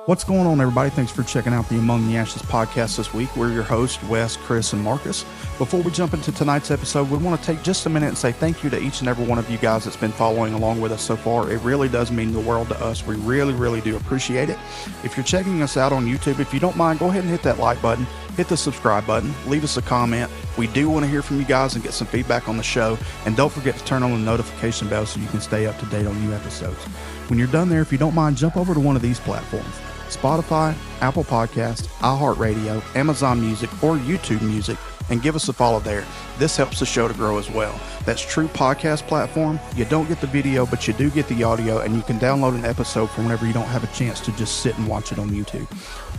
What's going on, everybody? Thanks for checking out the Among the Ashes podcast this week. We're your hosts, Wes, Chris, and Marcus. Before we jump into tonight's episode, we want to take just a minute and say thank you to each and every one of you guys that's been following along with us so far. It really does mean the world to us. We really do appreciate it. If you're checking us out on YouTube, if you don't mind, go ahead and hit that like button, hit the subscribe button, leave us a comment. We do want to hear from you guys and get some feedback on the show. And don't forget to turn on the notification bell so you can stay up to date on new episodes. When you're done there, if you don't mind, jump over to one of these platforms: Spotify, Apple Podcasts, iHeartRadio, Amazon Music, or YouTube Music, and give us a follow there. This helps the show to grow as well. That's True Podcast Platform. You don't get the video, but you do get the audio, and you can download an episode from whenever you don't have a chance to just sit and watch it on YouTube.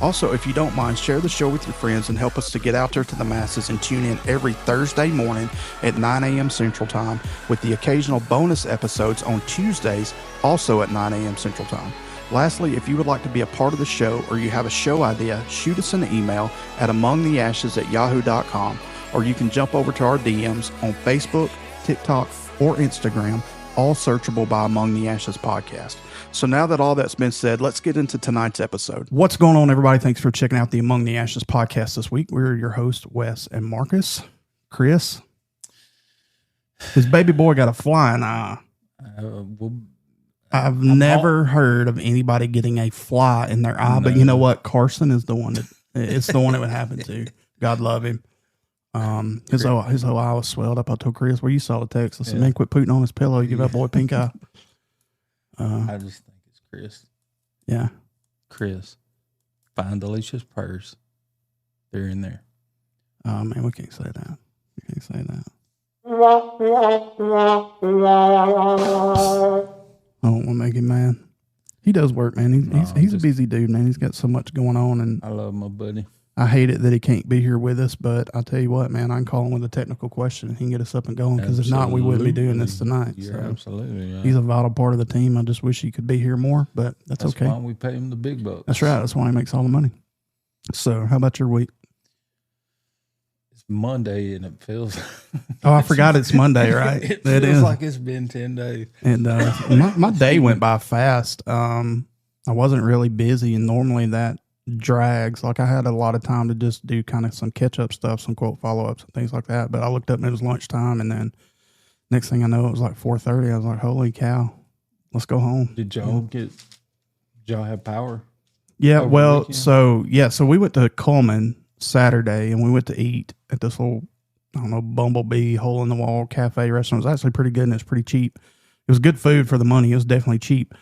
Also, if you don't mind, share the show with your friends and help us to get out there to the masses and tune in every Thursday morning at 9 a.m. Central Time, with the occasional bonus episodes on Tuesdays, also at 9 a.m. Central Time. Lastly, if you would like to be a part of the show or you have a show idea, shoot us an email at amongtheashes@yahoo.com, or you can jump over to our DMs on Facebook, TikTok, or Instagram, all searchable by Among the Ashes Podcast. So now that all that's been said, let's get into tonight's episode. What's going on, everybody? Thanks for checking out the Among the Ashes Podcast this week. We're your hosts, Wes and Marcus. Chris, his baby boy got a flying eye. I've never heard of anybody getting a fly in their eye, but you know what? Carson is the one it's the one it would happen to. God love him. His whole eye was swelled up. I told Chris, well, you saw the text. I said, man, quit putting on his pillow. You give that boy pink eye. I just think it's Chris. Yeah. Chris, find Alicia's purse. They're in there. Oh, man, we can't say that. We can't say that. I don't want to make him mad. He does work, man. He's a busy dude, man. He's got so much going on, and I love my buddy. I hate it that he can't be here with us, but I tell you what, man, I can call him with a technical question and he can get us up and going, because if not, we wouldn't be doing this tonight. You're so absolutely right. He's a vital part of the team. I just wish he could be here more, but that's okay. That's why we pay him the big bucks. That's right. That's why he makes all the money. So how about your week? It's Monday and it feels... Oh, I forgot it's Monday, right? It feels like it's been 10 days. And my day went by fast. I wasn't really busy, and normally that drags. Like, I had a lot of time to just do kind of some catch-up stuff, some quote follow-ups and things like that. But I looked up and it was lunchtime, and then next thing I know, it was like 4:30. I was like, holy cow, let's go home. Did y'all have power? Yeah, well, so we went to Coleman Saturday, and we went to eat at this little, I don't know, Bumblebee hole in the wall cafe restaurant. It was actually pretty good, and it's pretty cheap. It was good food for the money. It was definitely cheap.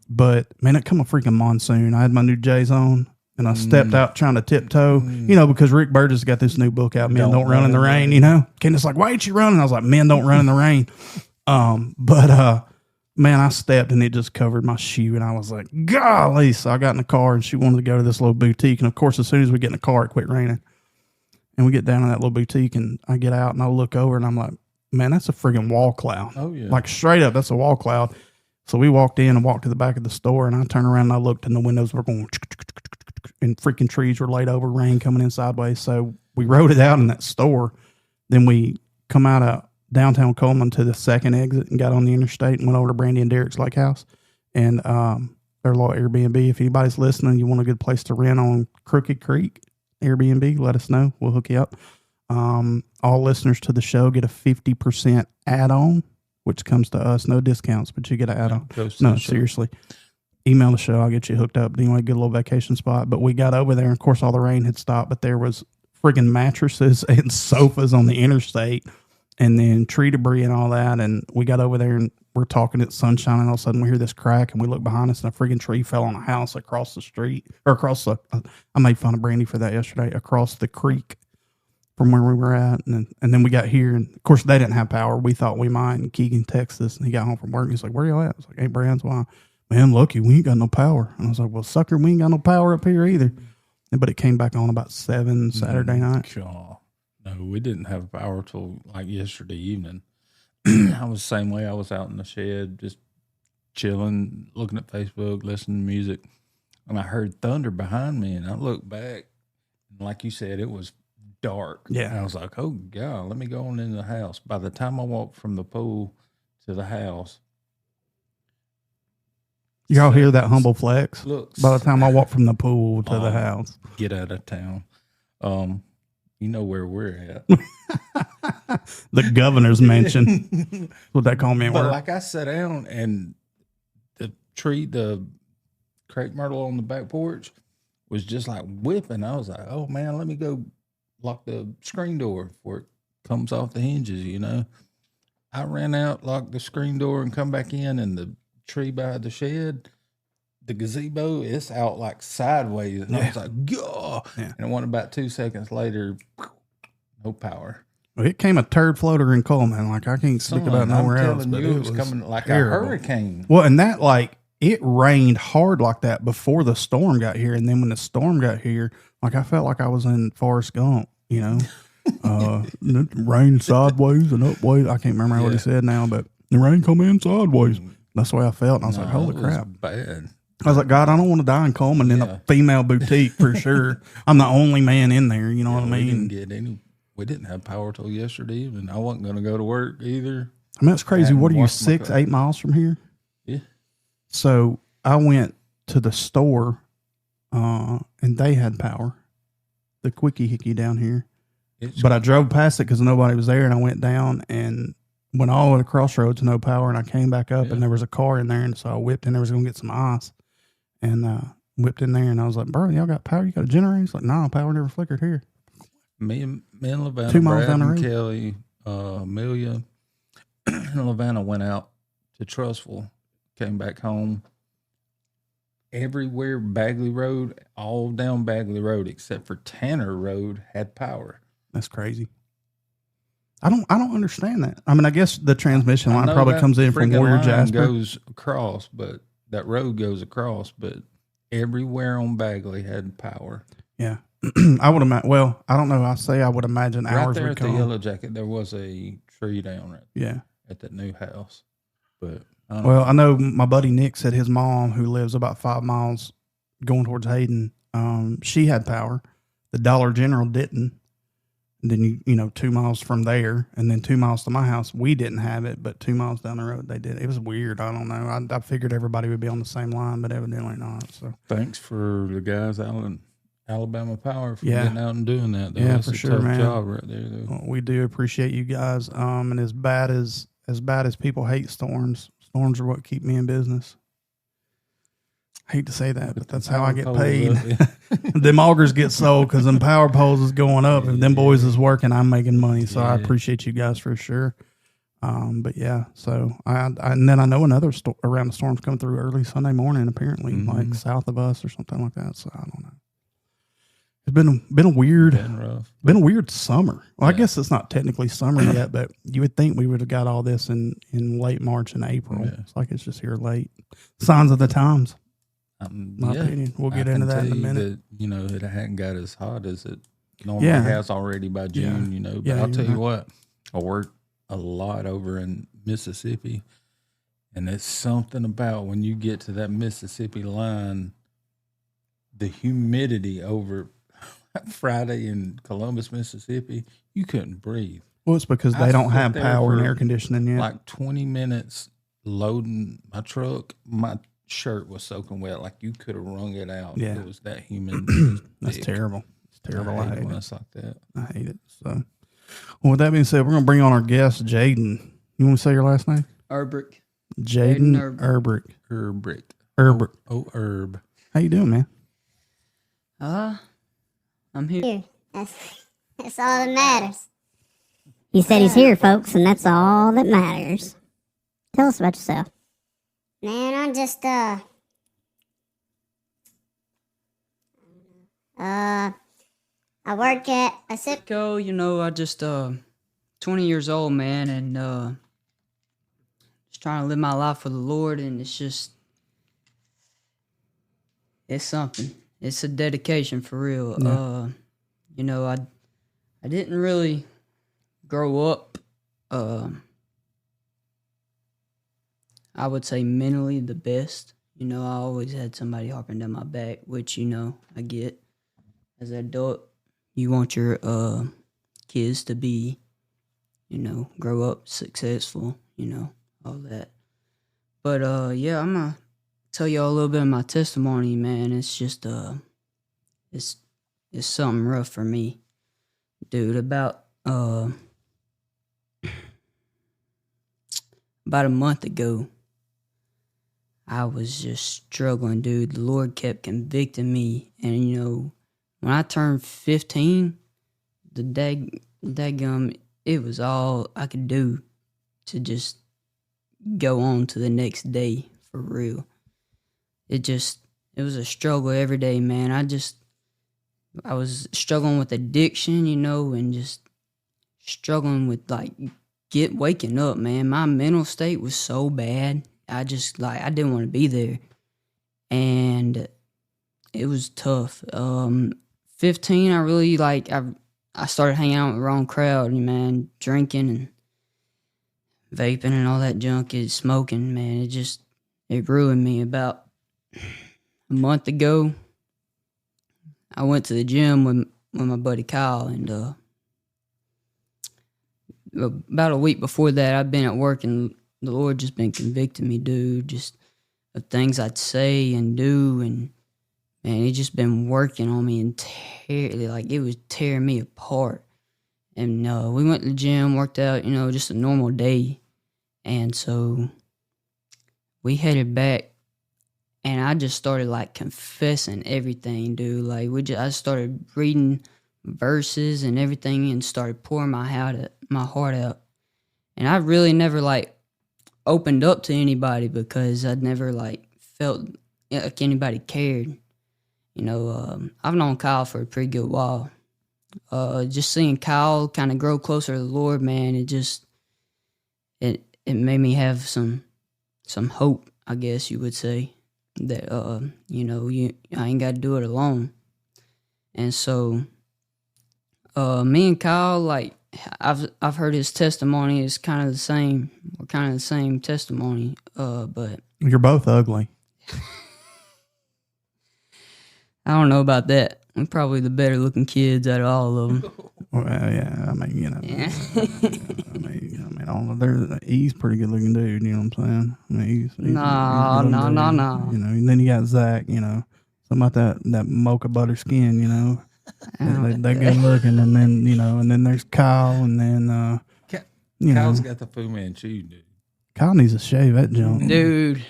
But man, it come a freaking monsoon. I had my new J's on, and I stepped out trying to tiptoe, because Rick Burgess got this new book out, Men Don't Run in the Rain, Candace's like, why ain't you running? I was like, men don't run in the rain. Man, I stepped and it just covered my shoe, and I was like, golly. So I got in the car, and she wanted to go to this little boutique. And of course, as soon as we get in the car, it quit raining. And we get down in that little boutique, and I get out and I look over, and I'm like, man, that's a friggin' wall cloud. Oh, yeah. Like, straight up, that's a wall cloud. So we walked in and walked to the back of the store, and I turned around and I looked, and the windows were going, and freaking trees were laid over, rain coming in sideways. So we rode it out in that store. Then we come out of downtown Coleman to the second exit and got on the interstate and went over to Brandy and Derek's Lake House. And their little Airbnb. If anybody's listening, you want a good place to rent on Crooked Creek Airbnb, let us know. We'll hook you up. All listeners to the show get a 50% add-on, which comes to us. No discounts, but you get an add-on. No, seriously. Email the show. I'll get you hooked up. Anyway, good little vacation spot. But we got over there, and of course, all the rain had stopped, but there was friggin' mattresses and sofas on the interstate, and then tree debris and all that. And we got over there, and we're talking at sunshine, and all of a sudden we hear this crack, and we look behind us, and a friggin' tree fell on a house across the street, or across the, I made fun of Brandy for that yesterday, across the creek from where we were at. And then we got here, and of course they didn't have power. We thought we might, and Keegan texted us, and he got home from work, and he's like, where y'all at? I was like, hey, Brands, why? Man, lucky, we ain't got no power. And I was like, well, sucker, we ain't got no power up here either. But it came back on about 7 Saturday night. No, we didn't have power till like yesterday evening. I was the same way. I was out in the shed, just chilling, looking at Facebook, listening to music. And I heard thunder behind me, and I looked back, and like you said, it was dark. Yeah. And I was like, oh, God, let me go on in the house. By the time I walked from the pool to the house, Y'all hear that humble flex? Looks. By the time I walk from the pool to the house. Get out of town. You know where we're at. The governor's mansion. What they call me at But work. like I sat down and the crepe myrtle on the back porch was just like whipping. I was like, oh man, let me go lock the screen door before it comes off the hinges, you know. I ran out, locked the screen door, and come back in, and the tree by the shed, the gazebo, it's out like sideways. And I was like, "Gah!" Yeah. And it went about 2 seconds later, no power. Well, it came a turd floater in Coleman. Like, I can't speak about nowhere else, but it it was coming like terrible. a hurricane. Well, and that, like, it rained hard like that before the storm got here. And then when the storm got here, like, I felt like I was in Forrest Gump, you know? It rained sideways and upways. I can't remember what he said now, but the rain come in sideways. That's the way I felt. And I was like, holy crap. Bad. I was like, God, I don't want to die in Coleman in a female boutique for sure. I'm the only man in there. You know what I mean? We didn't have power till yesterday evening. I wasn't going to go to work either. I mean, that's crazy. What are you, 8 miles from here? Yeah. So I went to the store, and they had power. The Quickie Hickey down here. But I drove past it because nobody was there, and I went down and went all the way to Crossroads, no power, and I came back up, and there was a car in there, and so I whipped in there, was going to get some ice, and whipped in there, and I was like, bro, y'all got power? You got a generator? He's like, no, power never flickered here. Me and Lavana, 2 miles Brad down the road. and Kelly, Amelia, and Lavana went out to Trussville, came back home. Everywhere Bagley Road, all down Bagley Road, except for Tanner Road, had power. That's crazy. I don't understand that. I mean, I guess the transmission line probably comes in from Warrior Jasper. Goes across, but that road goes across, but everywhere on Bagley had power. Yeah. I would imagine. Well, I don't know. I would imagine right ours there would at come. the Yellow Jacket, there was a tree down at that new house. But I know my buddy Nick said his mom, who lives about 5 miles going towards Hayden, she had power. The Dollar General didn't. And then 2 miles from there, and then 2 miles to my house, we didn't have it, but 2 miles down the road they did. It was weird. I don't know. I figured everybody would be on the same line, but evidently not. So thanks for the guys out in Alabama Power for getting out and doing that. Though. Yeah, That's for a sure, tough man. job right there. Though. Well, we do appreciate you guys. And as bad as people hate storms are what keep me in business. I hate to say that, but that's how I get paid. Them augers get sold because them power poles is going up. If them boys is working, I'm making money. So I appreciate you guys for sure. But yeah, so and then I know another around the storm's coming through early Sunday morning, apparently, like south of us or something like that. So I don't know. It's been a weird summer. Well, I guess it's not technically summer yet, but you would think we would have got all this in late March and April. Yeah. It's like it's just here late. Signs of the times. My opinion. We'll get into that in a minute. That, it hadn't got as hot as it normally has already by June, But I'll tell you what, I worked a lot over in Mississippi, and it's something about when you get to that Mississippi line, the humidity over Friday in Columbus, Mississippi, you couldn't breathe. Well, it's because they don't have power and air conditioning yet. Like 20 minutes loading my truck, my shirt was soaking wet. Like you could have wrung it out. Yeah. It was that humid. That's terrible. It's terrible. I hate it. It's like that. I hate it. So, well, with that being said, we're going to bring on our guest, Jaden. You want to say your last name? Erbrick. Jaden Erbrick. Erbrick. Oh, Herb. How you doing, man? I'm here. That's all that matters. He said he's here, folks, and that's all that matters. Tell us about yourself. Man, I'm just, I work at a Sipco, I just, 20 years old, man, and, just trying to live my life for the Lord, and it's something. It's a dedication for real. Yeah. I didn't really grow up, I would say mentally the best. I always had somebody harping down my back, which, I get. As an adult, you want your kids to be, grow up successful, all that. But, I'm a tell y'all a little bit of my testimony, man. It's just it's something rough for me, dude. About a month ago, I was just struggling, dude. The Lord kept convicting me, and you know, when I turned 15, the daggum, it was all I could do to just go on to the next day for real. It was a struggle every day, man. I was struggling with addiction, you know, and just struggling with like waking up, man. My mental state was so bad. I didn't want to be there. And it was tough. 15, I really I started hanging out with the wrong crowd, man, drinking and vaping and all that junk, smoking, man. It ruined me. About a month ago, I went to the gym with my buddy Kyle, and about a week before that, I'd been at work, and the Lord just been convicting me, dude, just of things I'd say and do, and man, He just been working on me and it was tearing me apart. And we went to the gym, worked out, you know, just a normal day, and so we headed back. And I just started like confessing everything, dude. Like I started reading verses and everything, and started pouring my heart out. And I really never like opened up to anybody, because I'd never like felt like anybody cared. You know, I've known Kyle for a pretty good while. Just seeing Kyle kind of grow closer to the Lord, man, it made me have some hope, I guess you would say. That you know, I ain't got to do it alone. And so me and Kyle, like I've heard his testimony is kind of the same. We're kind of the same testimony, but You're both ugly. I don't know about that. We're probably the better looking kids out of all of them. Well, yeah, I mean, you know, Yeah. he's a pretty good looking dude. You know what I'm saying? I mean, he's No. You know, and then you got Zach. You know, something about that mocha butter skin. You know, they're good looking, and then and then there's Kyle, and then Kyle's got the Fu Manchu, dude. Kyle needs to shave that junk, Dude.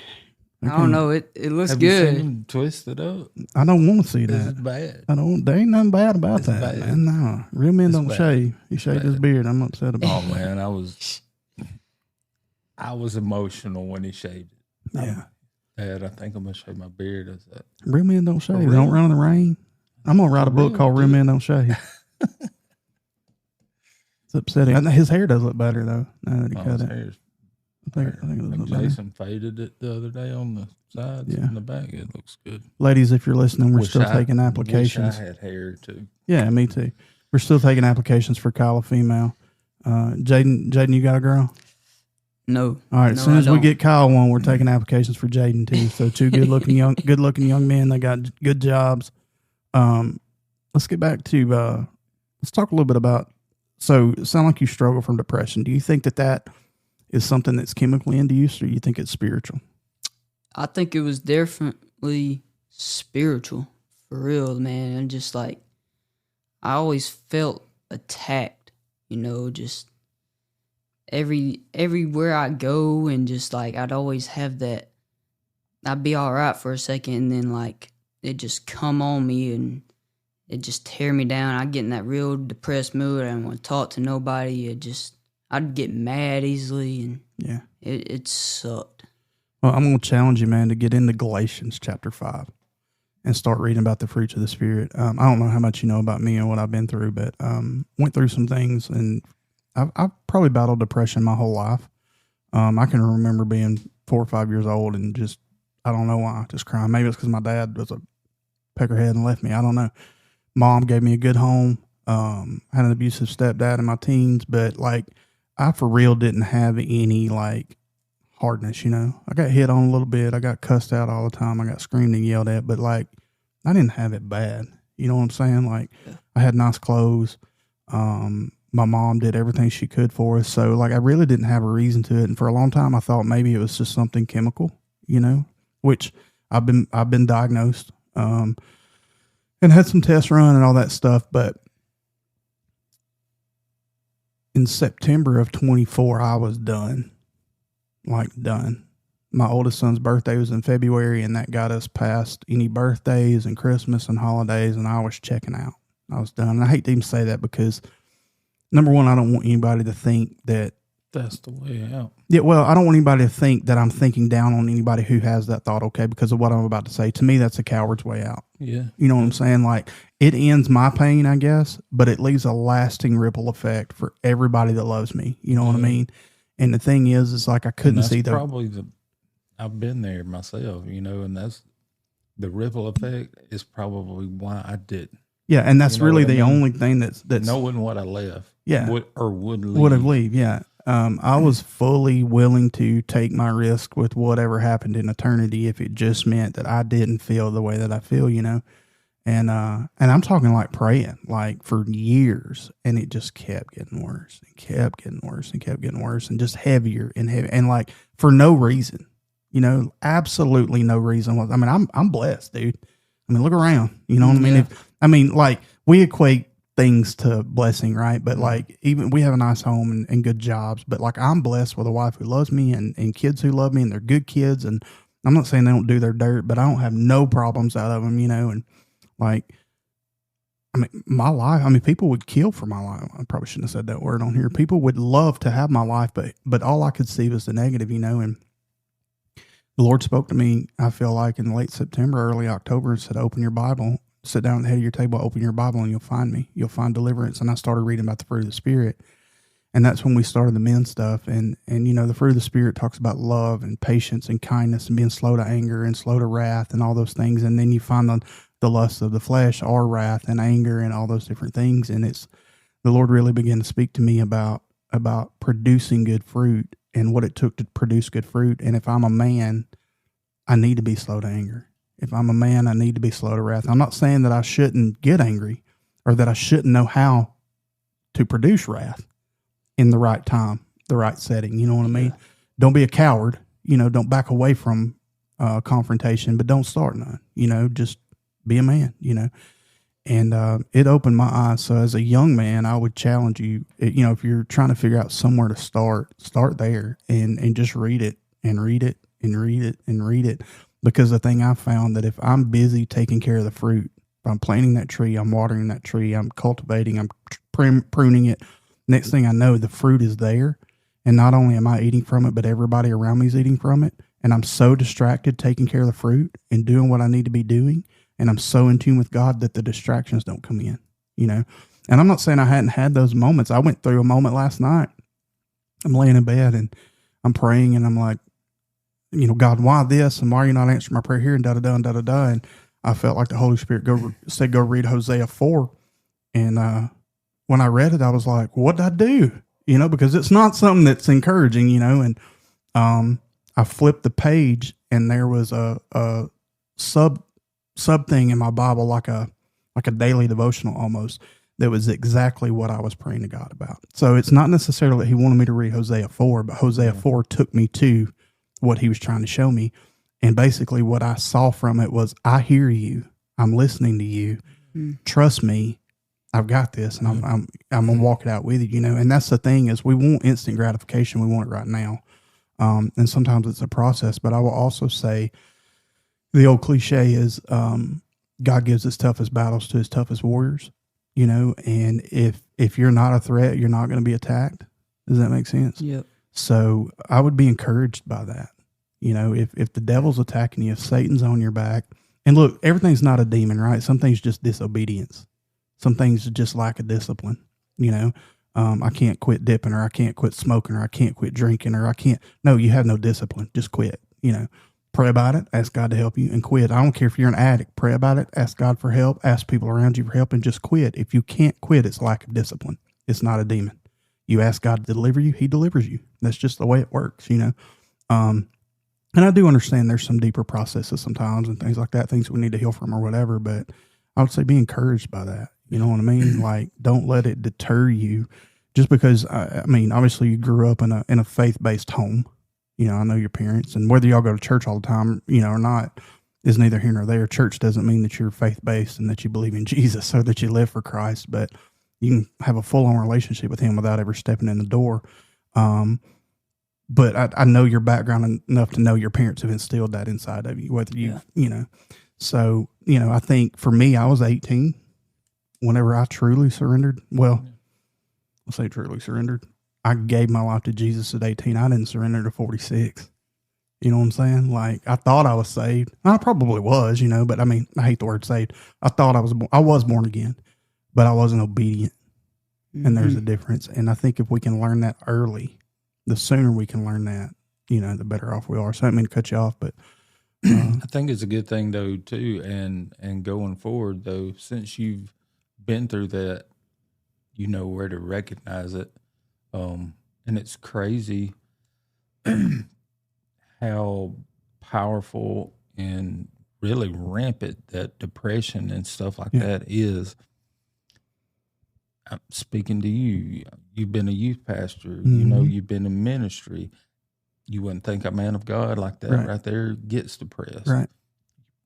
I don't know. It looks Have good. you seen him twisted up? I don't want to see This is that. bad. There ain't nothing bad about It's that, bad. man. No, real men It's don't bad. shave. He shaved his bad. beard. I'm upset about Oh man, I was emotional when he shaved it. Yeah. Dad, I think I'm gonna shave my beard. As that. Real men don't shave. They real? don't run in the rain. I'm gonna write a book real, called Real dude. Men Don't Shave. It's upsetting. His hair does look better though. Now that he Oh, cut his it, hair's I think it like looks better. Jason faded it the other day on the sides Yeah. and the back. It looks good. Ladies, if you're listening, we're Wish still I- taking Wish applications. I had hair too. Yeah, me too. We're still taking applications for Kyle, a female. Jaden, you got a girl? No. All right. As No, soon I as we don't. get Kyle one, we're taking applications for Jaden too. So two good looking young men. They got good jobs. Let's get back to let's talk a little bit about. So it sounds like you struggle from depression. Do you think that is something that's chemically induced, or do you think it's spiritual? I think it was definitely spiritual, for real, man. And just like, I always felt attacked, just everywhere I go, and just like, I'd always have that, I'd be all right for a second, and then like, it just come on me, and it just tear me down. I'd get in that real depressed mood. I didn't want to talk to nobody. I'd get mad easily, and Yeah. it sucked. Well, I'm going to challenge you, man, to get into Galatians chapter 5 and start reading about the fruits of the Spirit. I don't know how much you know about me and what I've been through, but went through some things, and I've probably battled depression my whole life. I can remember being 4 or 5 years old and just, I don't know why, just crying. Maybe it's because my dad was a peckerhead and left me. I don't know. Mom gave me a good home. Had an abusive stepdad in my teens, but like, I for real didn't have any like hardness, I got hit on a little bit. I got cussed out all the time. I got screamed and yelled at, but like, I didn't have it bad. You know what I'm saying? Like, I had nice clothes. My mom did everything she could for us. So like, I really didn't have a reason to it. And for a long time, I thought maybe it was just something chemical, which I've been diagnosed, and had some tests run and all that stuff. But in September of 24, I was done. Like done. My oldest son's birthday was in February, and that got us past any birthdays and Christmas and holidays, and I was checking out. I was done. And I hate to even say that because, number one, I don't want anybody to think that that's the way out. Yeah, well, I don't want anybody to think that I'm thinking down on anybody who has that thought, okay, because of what I'm about to say. To me, that's a coward's way out. Yeah. You know what I'm saying? Like, it ends my pain, I guess, but it leaves a lasting ripple effect for everybody that loves me. You know what I mean? And the thing is like I couldn't see the... I've been there myself, and that's the ripple effect is probably why I didn't. Yeah, and that's really the only thing that's knowing what I left. Yeah. Would have leave, yeah. I was fully willing to take my risk with whatever happened in eternity if it just meant that I didn't feel the way that I feel, And I'm talking like praying, like for years, and it just kept getting worse and kept getting worse and kept getting worse and just heavier and heavier and like for no reason, absolutely no reason. I mean, I'm blessed, dude. I mean, look around, you know what I mean? Like we equate things to blessing, right? But like even we have a nice home and good jobs, but like I'm blessed with a wife who loves me and kids who love me, and they're good kids. And I'm not saying they don't do their dirt, but I don't have no problems out of them, and like, I mean, my life, people would kill for my life. I probably shouldn't have said that word on here. People would love to have my life, but all I could see was the negative, and the Lord spoke to me, I feel like in late September, early October, and said, open your Bible, sit down at the head of your table, open your Bible, and you'll find me. You'll find deliverance. And I started reading about the fruit of the Spirit. And that's when we started the men stuff. And the fruit of the Spirit talks about love and patience and kindness and being slow to anger and slow to wrath and all those things. And then you find the lusts of the flesh are wrath and anger and all those different things. And the Lord really began to speak to me about producing good fruit and what it took to produce good fruit. And if I'm a man, I need to be slow to anger. If I'm a man, I need to be slow to wrath. I'm not saying that I shouldn't get angry or that I shouldn't know how to produce wrath in the right time, the right setting. You know what I mean? Don't be a coward. Don't back away from confrontation, but don't start none. Just be a man, And it opened my eyes. So as a young man, I would challenge you, if you're trying to figure out somewhere to start there and just read it and read it and read it and read it. Because the thing I found that if I'm busy taking care of the fruit, if I'm planting that tree, I'm watering that tree, I'm cultivating, I'm pruning it. Next thing I know, the fruit is there. And not only am I eating from it, but everybody around me is eating from it. And I'm so distracted taking care of the fruit and doing what I need to be doing. And I'm so in tune with God that the distractions don't come in, And I'm not saying I hadn't had those moments. I went through a moment last night. I'm laying in bed and I'm praying and I'm like, God, why this? And why are you not answering my prayer here? And da-da-da and da-da-da. And I felt like the Holy Spirit said, go read Hosea 4. And when I read it, I was like, what did I do? Because it's not something that's encouraging, And I flipped the page and there was a sub thing in my Bible, like a daily devotional almost, that was exactly what I was praying to God about. So it's not necessarily that He wanted me to read Hosea 4, but Hosea 4 took me to what He was trying to show me. And basically what I saw from it was, I hear you. I'm listening to you. Trust me. I've got this, and I'm going to walk it out with you, And that's the thing is we want instant gratification. We want it right now. And sometimes it's a process, but I will also say the old cliche is, God gives His toughest battles to His toughest warriors, and if you're not a threat, you're not going to be attacked. Does that make sense? Yep. So I would be encouraged by that. If the devil's attacking you, if Satan's on your back, and look, everything's not a demon, right? Some things just disobedience. Some things just lack of discipline. I can't quit dipping, or I can't quit smoking, or I can't quit drinking, or I can't. No, you have no discipline. Just quit. Pray about it. Ask God to help you and quit. I don't care if you're an addict. Pray about it. Ask God for help. Ask people around you for help and just quit. If you can't quit, it's lack of discipline. It's not a demon. You ask God to deliver you, He delivers you. That's just the way it works, And I do understand there's some deeper processes sometimes and things like that, things we need to heal from or whatever, but I would say be encouraged by that. You know what I mean? Like, don't let it deter you just because, obviously you grew up in a faith-based home. I know your parents, and whether y'all go to church all the time, or not, is neither here nor there. Church doesn't mean that you're faith-based and that you believe in Jesus or that you live for Christ, but you can have a full-on relationship with him without ever stepping in the door. But I know your background enough to know your parents have instilled that inside of you, whether you know. So, I think for me, I was 18 whenever I truly surrendered. Well, I'll say truly surrendered. I gave my life to Jesus at 18. I didn't surrender to 46. You know what I'm saying? Like, I thought I was saved. I probably was, but I mean, I hate the word saved. I thought I was born again, but I wasn't obedient. Mm-hmm. And there's a difference. And I think if we can learn that early, the sooner we can learn that, the better off we are. So I didn't mean to cut you off, but I think it's a good thing though too, and going forward though, since you've been through that, you know where to recognize it, and it's crazy how powerful and really rampant that depression and stuff like that is. I'm speaking to you. You've been a youth pastor. Mm-hmm. You've been in ministry. You wouldn't think a man of God like that right there gets depressed. Right.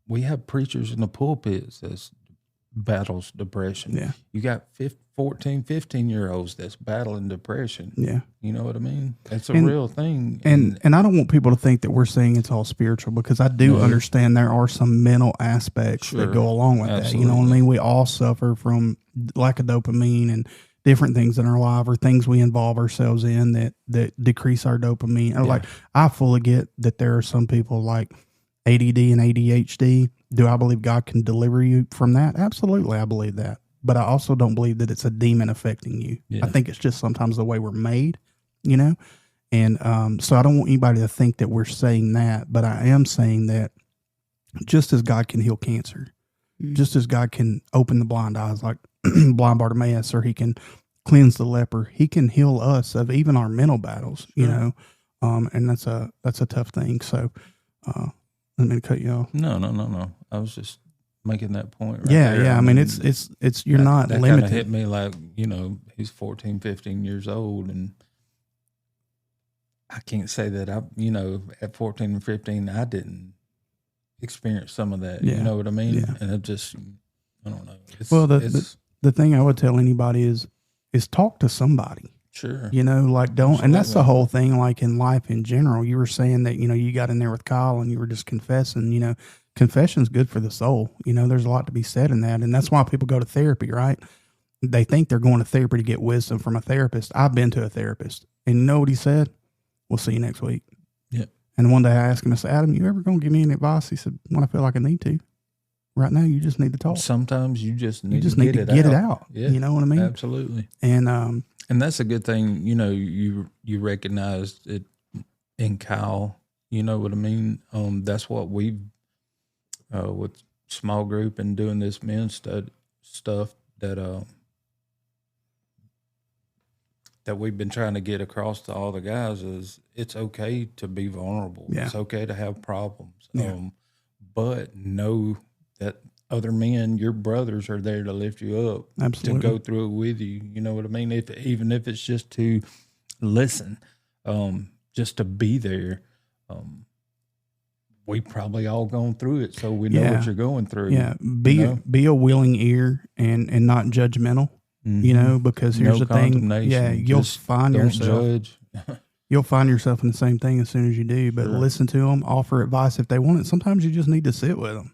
We have preachers in the pulpits that battles depression. Yeah. You got 14, 15-year-olds that's battling depression. Yeah. You know what I mean? It's a real thing. And I don't want people to think that we're saying it's all spiritual, because I do understand there are some mental aspects that go along with that. You know what I mean? We all suffer from lack of dopamine and different things in our life, or things we involve ourselves in that decrease our dopamine. Yeah. Like, I fully get that there are some people like ADD and ADHD. Do I believe God can deliver you from that? Absolutely, I believe that. But I also don't believe that it's a demon affecting you. Yeah. I think it's just sometimes the way we're made, And so I don't want anybody to think that we're saying that, but I am saying that just as God can heal cancer, just as God can open the blind eyes like blind Bartimaeus, or he can cleanse the leper, he can heal us of even our mental battles, and that's a tough thing. So I didn't mean to cut you off. No. I was just making that point. Right there. Yeah. I mean, it's you're not that limited. That kind of hit me like, he's 14, 15 years old, and I can't say that at 14 and 15, I didn't experience some of that. Yeah. You know what I mean? Yeah. And I don't know. The thing I would tell anybody is talk to somebody. Sure. Like don't, and that's the whole thing, like in life in general. You were saying that, you got in there with Kyle and you were just confessing, confession's good for the soul. There's a lot to be said in that. And that's why people go to therapy, right? They think they're going to therapy to get wisdom from a therapist. I've been to a therapist, and you know what he said? We'll see you next week. Yeah. And one day I asked him, I said, Adam, you ever going to give me any advice? He said, when I feel like I need to. Right now, you just need to talk. Sometimes you just need to get it out. Yeah, you know what I mean? Absolutely. And that's a good thing. You recognized it in Kyle. You know what I mean? That's what we've with small group and doing this men's stuff that we've been trying to get across to all the guys is it's okay to be vulnerable. Yeah. It's okay to have problems. Yeah. But know that other men, your brothers, are there to lift you up. Absolutely. To go through it with you. You know what I mean? Even if it's just to listen, just to be there. We probably all gone through it, so we know what you're going through. Yeah, be a willing ear and not judgmental. Mm-hmm. Because here's the thing. Yeah, you'll find yourself. Judge. You'll find yourself in the same thing as soon as you do. But listen to them, offer advice if they want it. Sometimes you just need to sit with them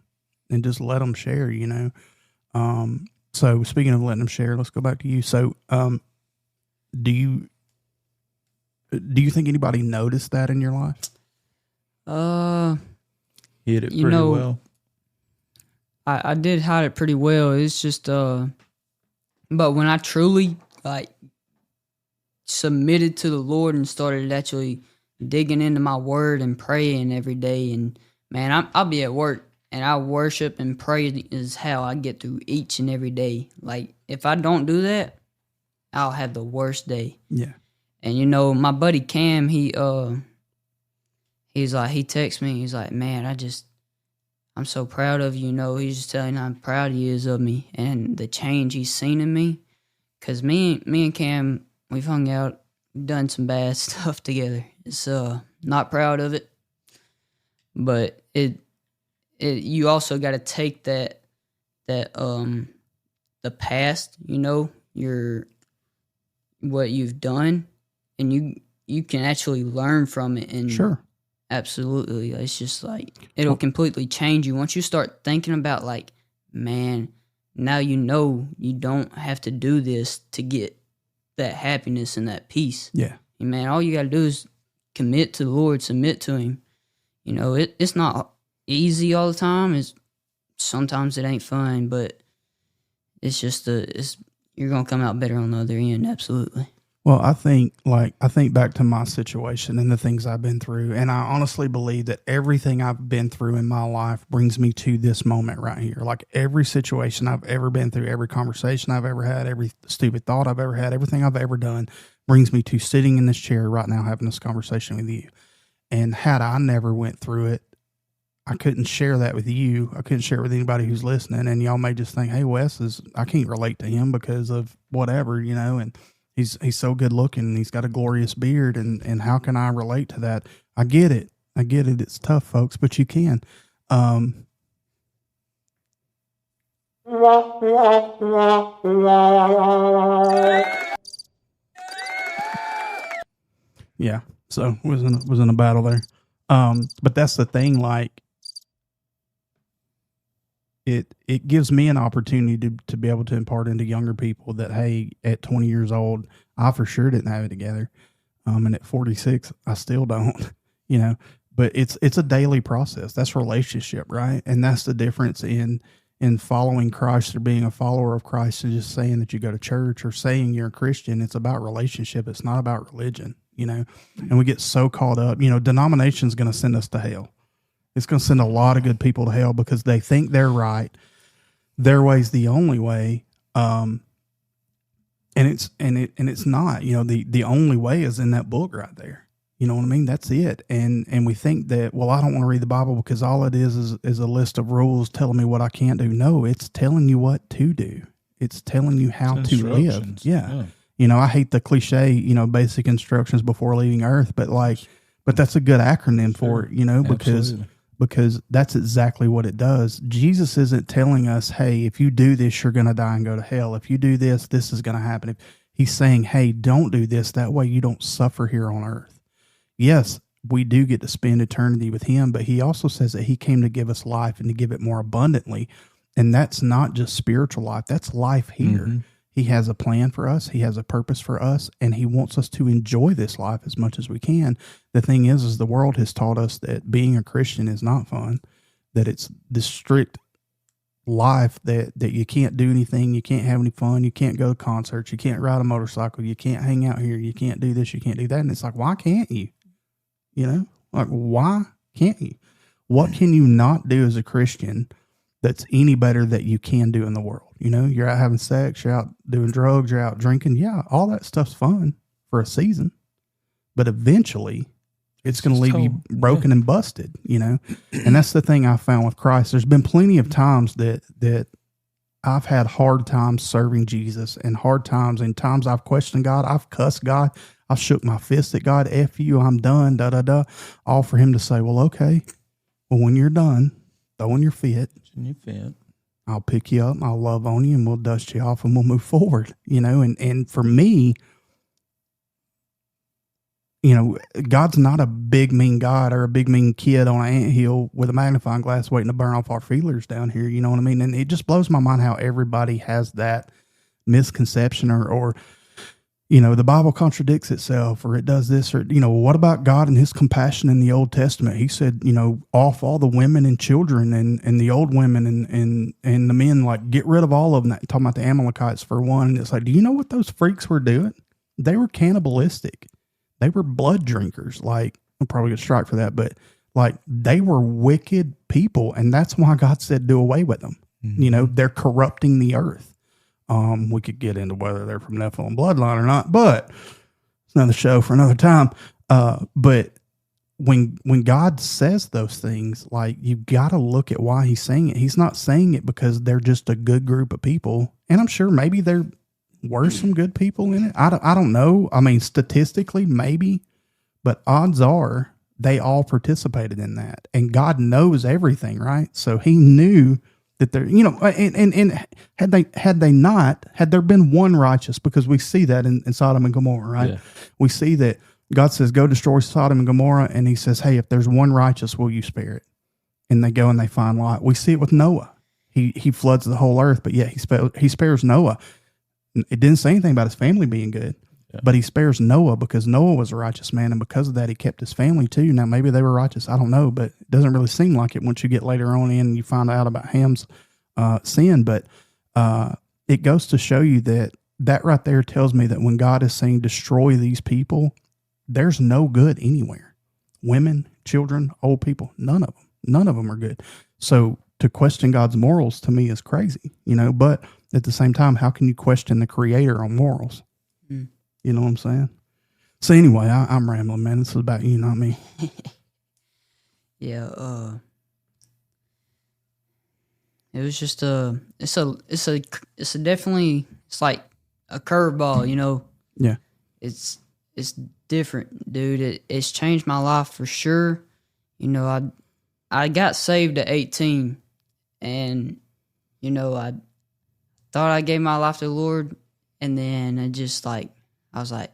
and just let them share. So speaking of letting them share, let's go back to you. So, do you think anybody noticed that in your life? Hid it pretty well. I did hide it pretty well. It's just, but when I truly submitted to the Lord and started actually digging into my word and praying every day, and man, I'll be at work and I worship and pray is how I get through each and every day. Like, if I don't do that, I'll have the worst day. Yeah. And my buddy Cam, he's like, he texts me, he's like, man, I'm so proud of you. He's just telling how proud he is of me and the change he's seen in me. Cause me and Cam, we've hung out, we've done some bad stuff together. It's not proud of it, but you also got to take that the past, what you've done, and you can actually learn from it. And Sure. Absolutely. It's just like, it'll completely change you. Once you start thinking about like, man, now you don't have to do this to get that happiness and that peace. Yeah. And man, all you got to do is commit to the Lord, submit to Him. It's not easy all the time. Sometimes it ain't fun, but it's just you're going to come out better on the other end. Absolutely. Well, I think back to my situation and the things I've been through, and I honestly believe that everything I've been through in my life brings me to this moment right here. Like every situation I've ever been through, every conversation I've ever had, every stupid thought I've ever had, everything I've ever done brings me to sitting in this chair right now having this conversation with you. And had I never went through it, I couldn't share that with you. I couldn't share it with anybody who's listening. And y'all may just think, hey, I can't relate to him because of whatever, and he's so good looking and he's got a glorious beard. And how can I relate to that? I get it. It's tough, folks, but you can. Yeah. So was in a battle there. But that's the thing, like it gives me an opportunity to be able to impart into younger people that, hey, at 20 years old, I for sure didn't have it together. And at 46, I still don't, but it's a daily process. That's relationship, right? And that's the difference in following Christ or being a follower of Christ and just saying that you go to church or saying you're a Christian. It's about relationship. It's not about religion, and we get so caught up, denomination's going to send us to hell. It's going to send a lot of good people to hell because they think they're right. Their way's the only way. And it's not, the only way is in that book right there. You know what I mean? That's it. And we think that, well, I don't want to read the Bible because all it is a list of rules telling me what I can't do. No, it's telling you what to do. It's telling you how to live. Yeah. I hate the cliche, basic instructions before leaving earth, but that's a good acronym for it, because that's exactly what it does. Jesus isn't telling us, hey, if you do this, you're going to die and go to hell. If you do this, this is going to happen. He's saying, hey, don't do this. That way you don't suffer here on earth. Yes, we do get to spend eternity with him, but he also says that he came to give us life and to give it more abundantly. And that's not just spiritual life. That's life here. Mm-hmm. He has a plan for us. He has a purpose for us, and he wants us to enjoy this life as much as we can. The thing is the world has taught us that being a Christian is not fun, that it's this strict life that you can't do anything, you can't have any fun, you can't go to concerts, you can't ride a motorcycle, you can't hang out here, you can't do this, you can't do that. And it's like, why can't you? Why can't you? What can you not do as a Christian that's any better that you can do in the world? You're out having sex, you're out doing drugs, you're out drinking. Yeah, all that stuff's fun for a season, but eventually it's going to leave you broken and busted, And that's the thing I found with Christ. There's been plenty of times that I've had hard times serving Jesus, and hard times and times I've questioned God. I've cussed God. I've shook my fist at God. F you, I'm done, all for him to say, well, okay, well, when you're done throwing your fit, I'll pick you up, I'll love on you, and we'll dust you off and we'll move forward, and for me, God's not a big mean God or a big mean kid on an anthill with a magnifying glass waiting to burn off our feelers down here. You know what I mean? And it just blows my mind how everybody has that misconception or the Bible contradicts itself, or it does this, or, what about God and his compassion in the Old Testament? He said, off all the women and children and the old women and the men, like, get rid of all of them. Talking about the Amalekites for one. And it's like, do you know what those freaks were doing? They were cannibalistic. They were blood drinkers. Like, I'll probably get a strike for that, but like, they were wicked people. And that's why God said, do away with them. Mm-hmm. They're corrupting the earth. We could get into whether they're from Nephilim bloodline or not, but it's another show for another time. But when God says those things, like, you got to look at why he's saying it. He's not saying it because they're just a good group of people. And I'm sure maybe there were some good people in it. I don't know. I mean, statistically, maybe, but odds are they all participated in that. And God knows everything, right? So he knew that there, and had there been one righteous, because we see that in Sodom and Gomorrah, right? Yeah. We see that God says, go destroy Sodom and Gomorrah. And he says, hey, if there's one righteous, will you spare it? And they go and they find Lot. We see it with Noah. He floods the whole earth, but yet he spares Noah. It didn't say anything about his family being good, but he spares Noah because Noah was a righteous man. And because of that, he kept his family too. Now, maybe they were righteous. I don't know, but it doesn't really seem like it once you get later on in and you find out about Ham's sin. But it goes to show you that right there tells me that when God is saying destroy these people, there's no good anywhere. Women, children, old people, none of them are good. So to question God's morals to me is crazy, but at the same time, how can you question the creator on morals? Mm. You know what I'm saying? So anyway, I'm rambling, man. This is about you, not me. Yeah, it was just it's like a curveball, Yeah. It's different, dude. It's changed my life for sure. I got saved at 18, and I thought I gave my life to the Lord, and then I was like,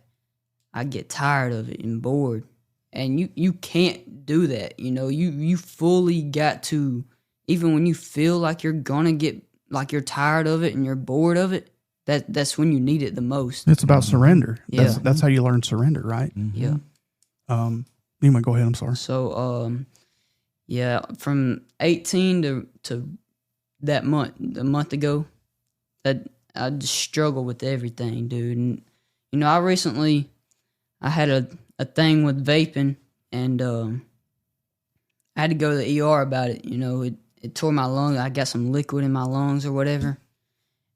I get tired of it and bored, and you can't do that. You fully got to, even when you feel like you're gonna get, like you're tired of it and you're bored of it, that's when you need it the most. It's about surrender. Yeah. That's how you learn surrender, right? Yeah. Anyway, go ahead. I'm sorry. So, yeah, from 18 to that month, a month ago, that I just struggle with everything, dude. And I had a thing with vaping, and I had to go to the ER about it. It tore my lung. I got some liquid in my lungs or whatever,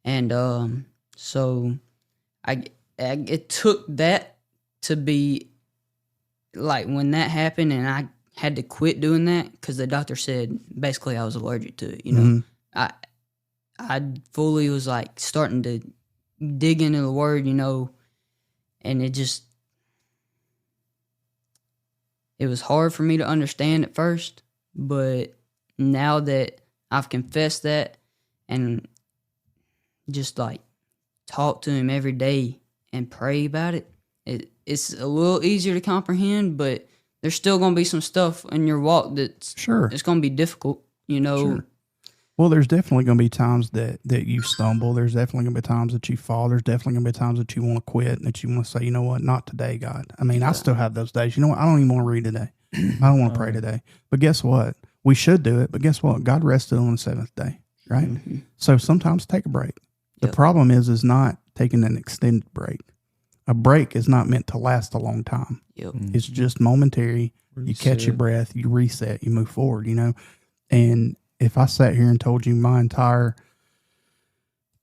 and so it took that to be like when that happened, and I had to quit doing that because the doctor said basically I was allergic to it. Mm-hmm. I fully was like starting to dig into the word, and it was hard for me to understand at first, but now that I've confessed that and just like talk to him every day and pray about it, it's a little easier to comprehend, but there's still going to be some stuff in your walk that's it's going to be difficult, Sure. Well, there's definitely going to be times that you stumble. There's definitely going to be times that you fall. There's definitely going to be times that you want to quit and that you want to say, you know what, not today, God. I mean, I still have those days. You know what? I don't even want to read today. I don't want to pray today. But guess what? We should do it. But guess what? God rested on the seventh day, right? Mm-hmm. So sometimes take a break. The problem is not taking an extended break. A break is not meant to last a long time. Yep. It's just momentary. You catch your breath, you reset, you move forward, And if I sat here and told you my entire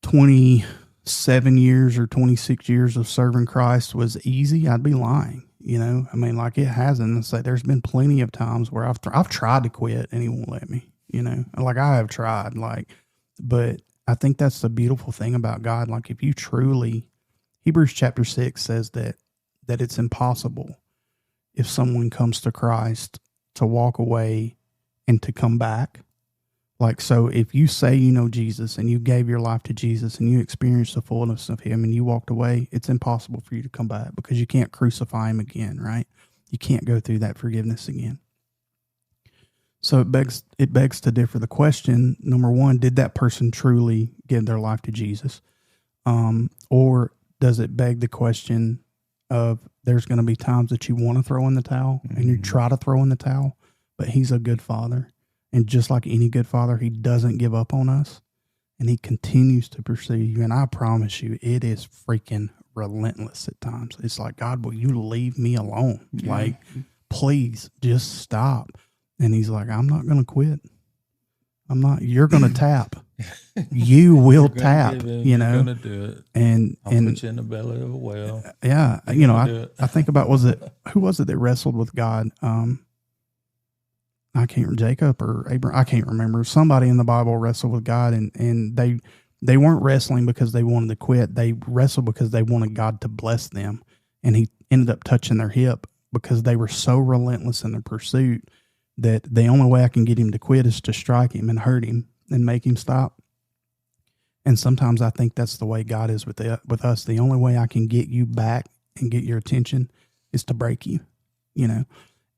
27 years or 26 years of serving Christ was easy, I'd be lying. I mean, like it hasn't. It's like there's been plenty of times where I've tried to quit and he won't let me. Like I have tried. But I think that's the beautiful thing about God. Like if you truly, Hebrews chapter 6 says that it's impossible if someone comes to Christ to walk away and to come back. Like, so if you say you know Jesus and you gave your life to Jesus and you experienced the fullness of him and you walked away, it's impossible for you to come back because you can't crucify him again, right? You can't go through that forgiveness again. So it begs to differ the question, number one, did that person truly give their life to Jesus? Or does it beg the question of there's going to be times that you want to throw in the towel and you try to throw in the towel, but he's a good father. And just like any good father, he doesn't give up on us and he continues to pursue you. And I promise you, it is freaking relentless at times. It's like, God, will you leave me alone? Mm-hmm. Like, please just stop. And he's like, I'm not going to quit. You're going to tap. You will tap, You're going to do it. And I'll put you in the belly of a whale. Yeah. I think about, who was it that wrestled with God? I can't remember, Jacob or Abraham. I can't remember. Somebody in the Bible wrestled with God and they weren't wrestling because they wanted to quit. They wrestled because they wanted God to bless them. And he ended up touching their hip because they were so relentless in their pursuit that the only way I can get him to quit is to strike him and hurt him and make him stop. And sometimes I think that's the way God is with us. The only way I can get you back and get your attention is to break you, you know.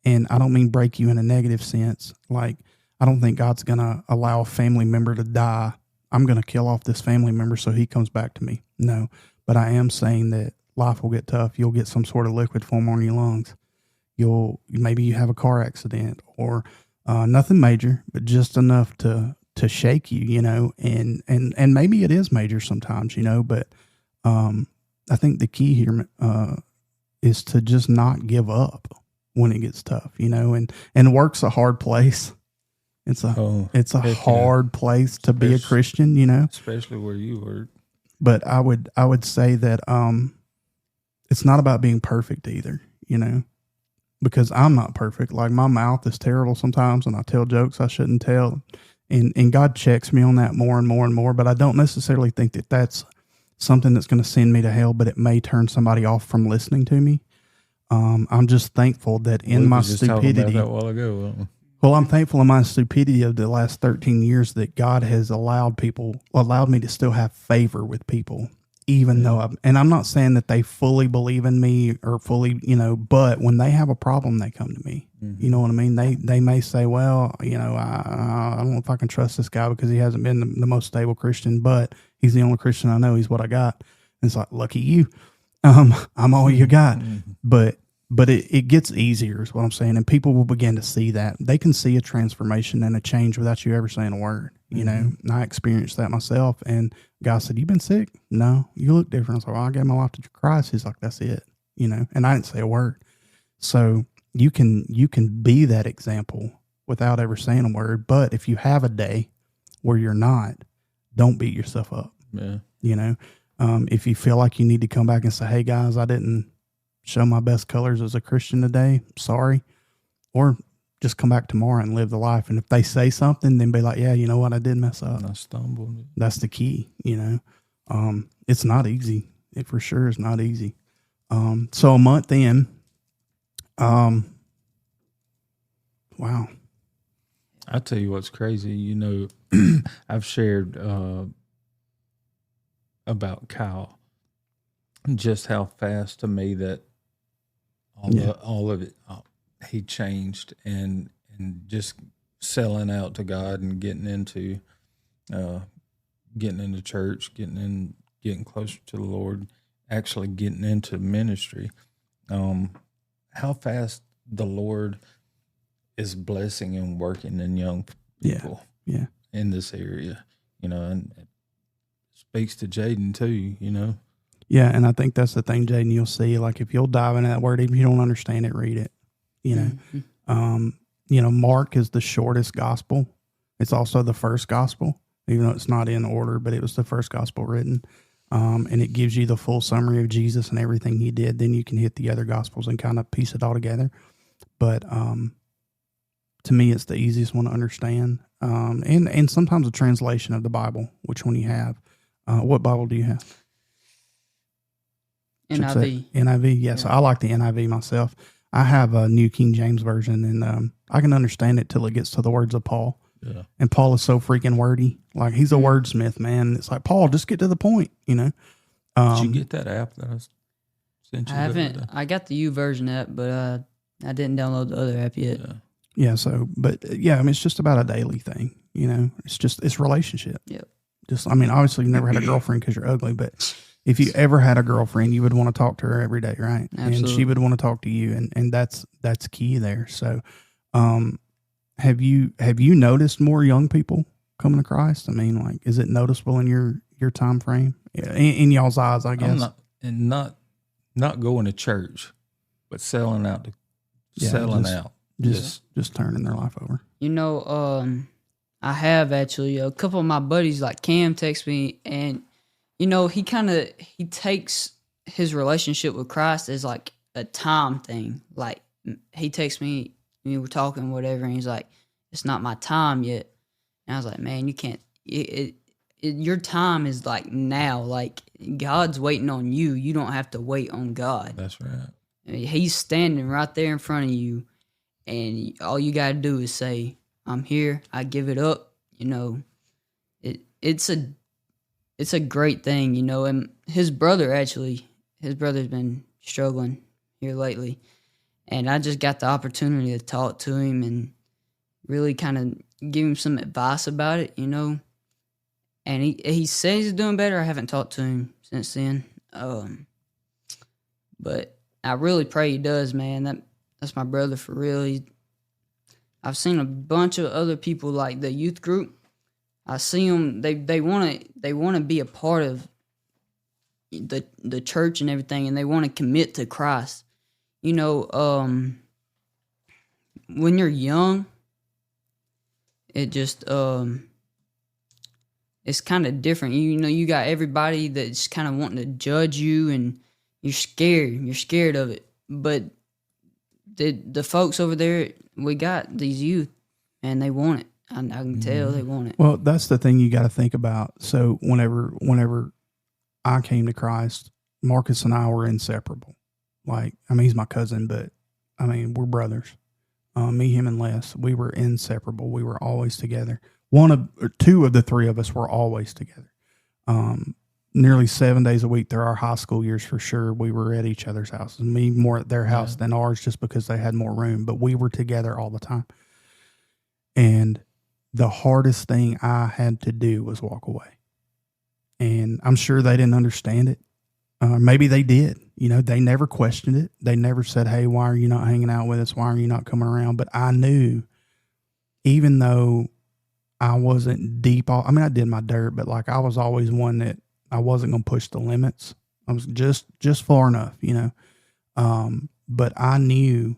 And I don't mean break you in a negative sense. Like, I don't think God's going to allow a family member to die. I'm going to kill off this family member so he comes back to me. No, but I am saying that life will get tough. You'll get some sort of liquid form on your lungs. Maybe you have a car accident or nothing major, but just enough to shake you, you know, and maybe it is major sometimes, you know, but I think the key here is to just not give up when it gets tough, you know, and work's a hard place. It's a hard place to be a Christian, you know, especially where you work. But I would say that it's not about being perfect either, you know, because I'm not perfect. Like, my mouth is terrible sometimes, and I tell jokes I shouldn't tell, and God checks me on that more and more and more. But I don't necessarily think that that's something that's going to send me to hell, but it may turn somebody off from listening to me. I'm just thankful that in my stupidity. That a while ago. Well, I'm thankful in my stupidity of the last 13 years that God has allowed me to still have favor with people, even though I'm not saying that they fully believe in me or fully, you know, but when they have a problem, they come to me. Mm-hmm. You know what I mean? They may say, well, you know, I don't know if I can trust this guy because he hasn't been the most stable Christian, but he's the only Christian I know. He's what I got. And it's like, lucky you. I'm all you got. Mm-hmm. But it gets easier is what I'm saying. And people will begin to see that. They can see a transformation and a change without you ever saying a word, you know. And I experienced that myself. And God said, you been sick? No, you look different. I was like, well, I gave my life to Christ. He's like, that's it, you know. And I didn't say a word. So you can be that example without ever saying a word. But if you have a day where you're not, don't beat yourself up. Yeah. You know, if you feel like you need to come back and say, hey, guys, I didn't show my best colors as a Christian today, sorry. Or just come back tomorrow and live the life. And if they say something, then be like, yeah, you know what, I did mess up. I stumbled. That's the key, you know. It's not easy. It for sure is not easy. So a month in, wow. I tell you what's crazy, you know, I've shared about Kyle, just how fast to me that all of it, he changed and just selling out to God and getting into church, getting closer to the Lord, actually getting into ministry. How fast the Lord is blessing and working in young people in this area, you know, and it speaks to Jaden too, you know. Yeah, and I think that's the thing, Jaden, you'll see, like, if you'll dive into that word, even if you don't understand it, read it, you know. Mm-hmm. You know, Mark is the shortest gospel. It's also the first gospel, even though it's not in order, but it was the first gospel written. And it gives you the full summary of Jesus and everything he did. Then you can hit the other gospels and kind of piece it all together. But to me, it's the easiest one to understand. And sometimes a translation of the Bible, which one you have. What Bible do you have? NIV. NIV, yes. Yeah. I like the NIV myself. I have a New King James Version, and I can understand it till it gets to the words of Paul. Yeah. And Paul is so freaking wordy. Like, he's a wordsmith, man. It's like, Paul, just get to the point, you know. Did you get that app that I sent you? I haven't. I got the YouVersion app, but I didn't download the other app yet. Yeah. So, but yeah, I mean, it's just about a daily thing, you know. It's relationship. Yep. Just, I mean, obviously you've never had a girlfriend because you're ugly, but if you ever had a girlfriend, you would want to talk to her every day, right? Absolutely. And she would want to talk to you, and that's key there. So, have you noticed more young people coming to Christ? I mean, like, is it noticeable in your time frame, in y'all's eyes? I guess. Not going to church, but selling out. Just turning their life over. You know, I have actually a couple of my buddies, like Cam, text me, and you know, he takes his relationship with Christ as like a time thing. Like, he texts me, we were talking, whatever, and he's like, it's not my time yet. And I was like, man, you can't, your time is like now. Like, God's waiting on you. You don't have to wait on God. That's right. He's standing right there in front of you, and all you got to do is say, "I'm here. I give it up." It's a great thing, And his brother's been struggling here lately, and I just got the opportunity to talk to him and really kind of give him some advice about it, And he says he's doing better. I haven't talked to him since then, but I really pray he does, man. That's my brother for real. I've seen a bunch of other people like the youth group. I see them. They want to be a part of the church and everything, and they want to commit to Christ. When you're young, it just it's kind of different. You got everybody that's kind of wanting to judge you, and you're scared. You're scared of it. But the folks over there, we got these youth, and they want it. I can tell they want it. Well, that's the thing you got to think about. So whenever I came to Christ, Marcus and I were inseparable. He's my cousin, but we're brothers. Me, him, and Les, we were inseparable. We were always together. Two of the three of us were always together. Nearly 7 days a week through our high school years, for sure, we were at each other's houses. Me more at their house than ours, just because they had more room. But we were together all the time. And the hardest thing I had to do was walk away. And I'm sure they didn't understand it. Maybe they did. They never questioned it. They never said, "Hey, why are you not hanging out with us? Why are you not coming around?" But I knew, even though I wasn't deep, I did my dirt, but I was always one that I wasn't going to push the limits. I was just far enough, but I knew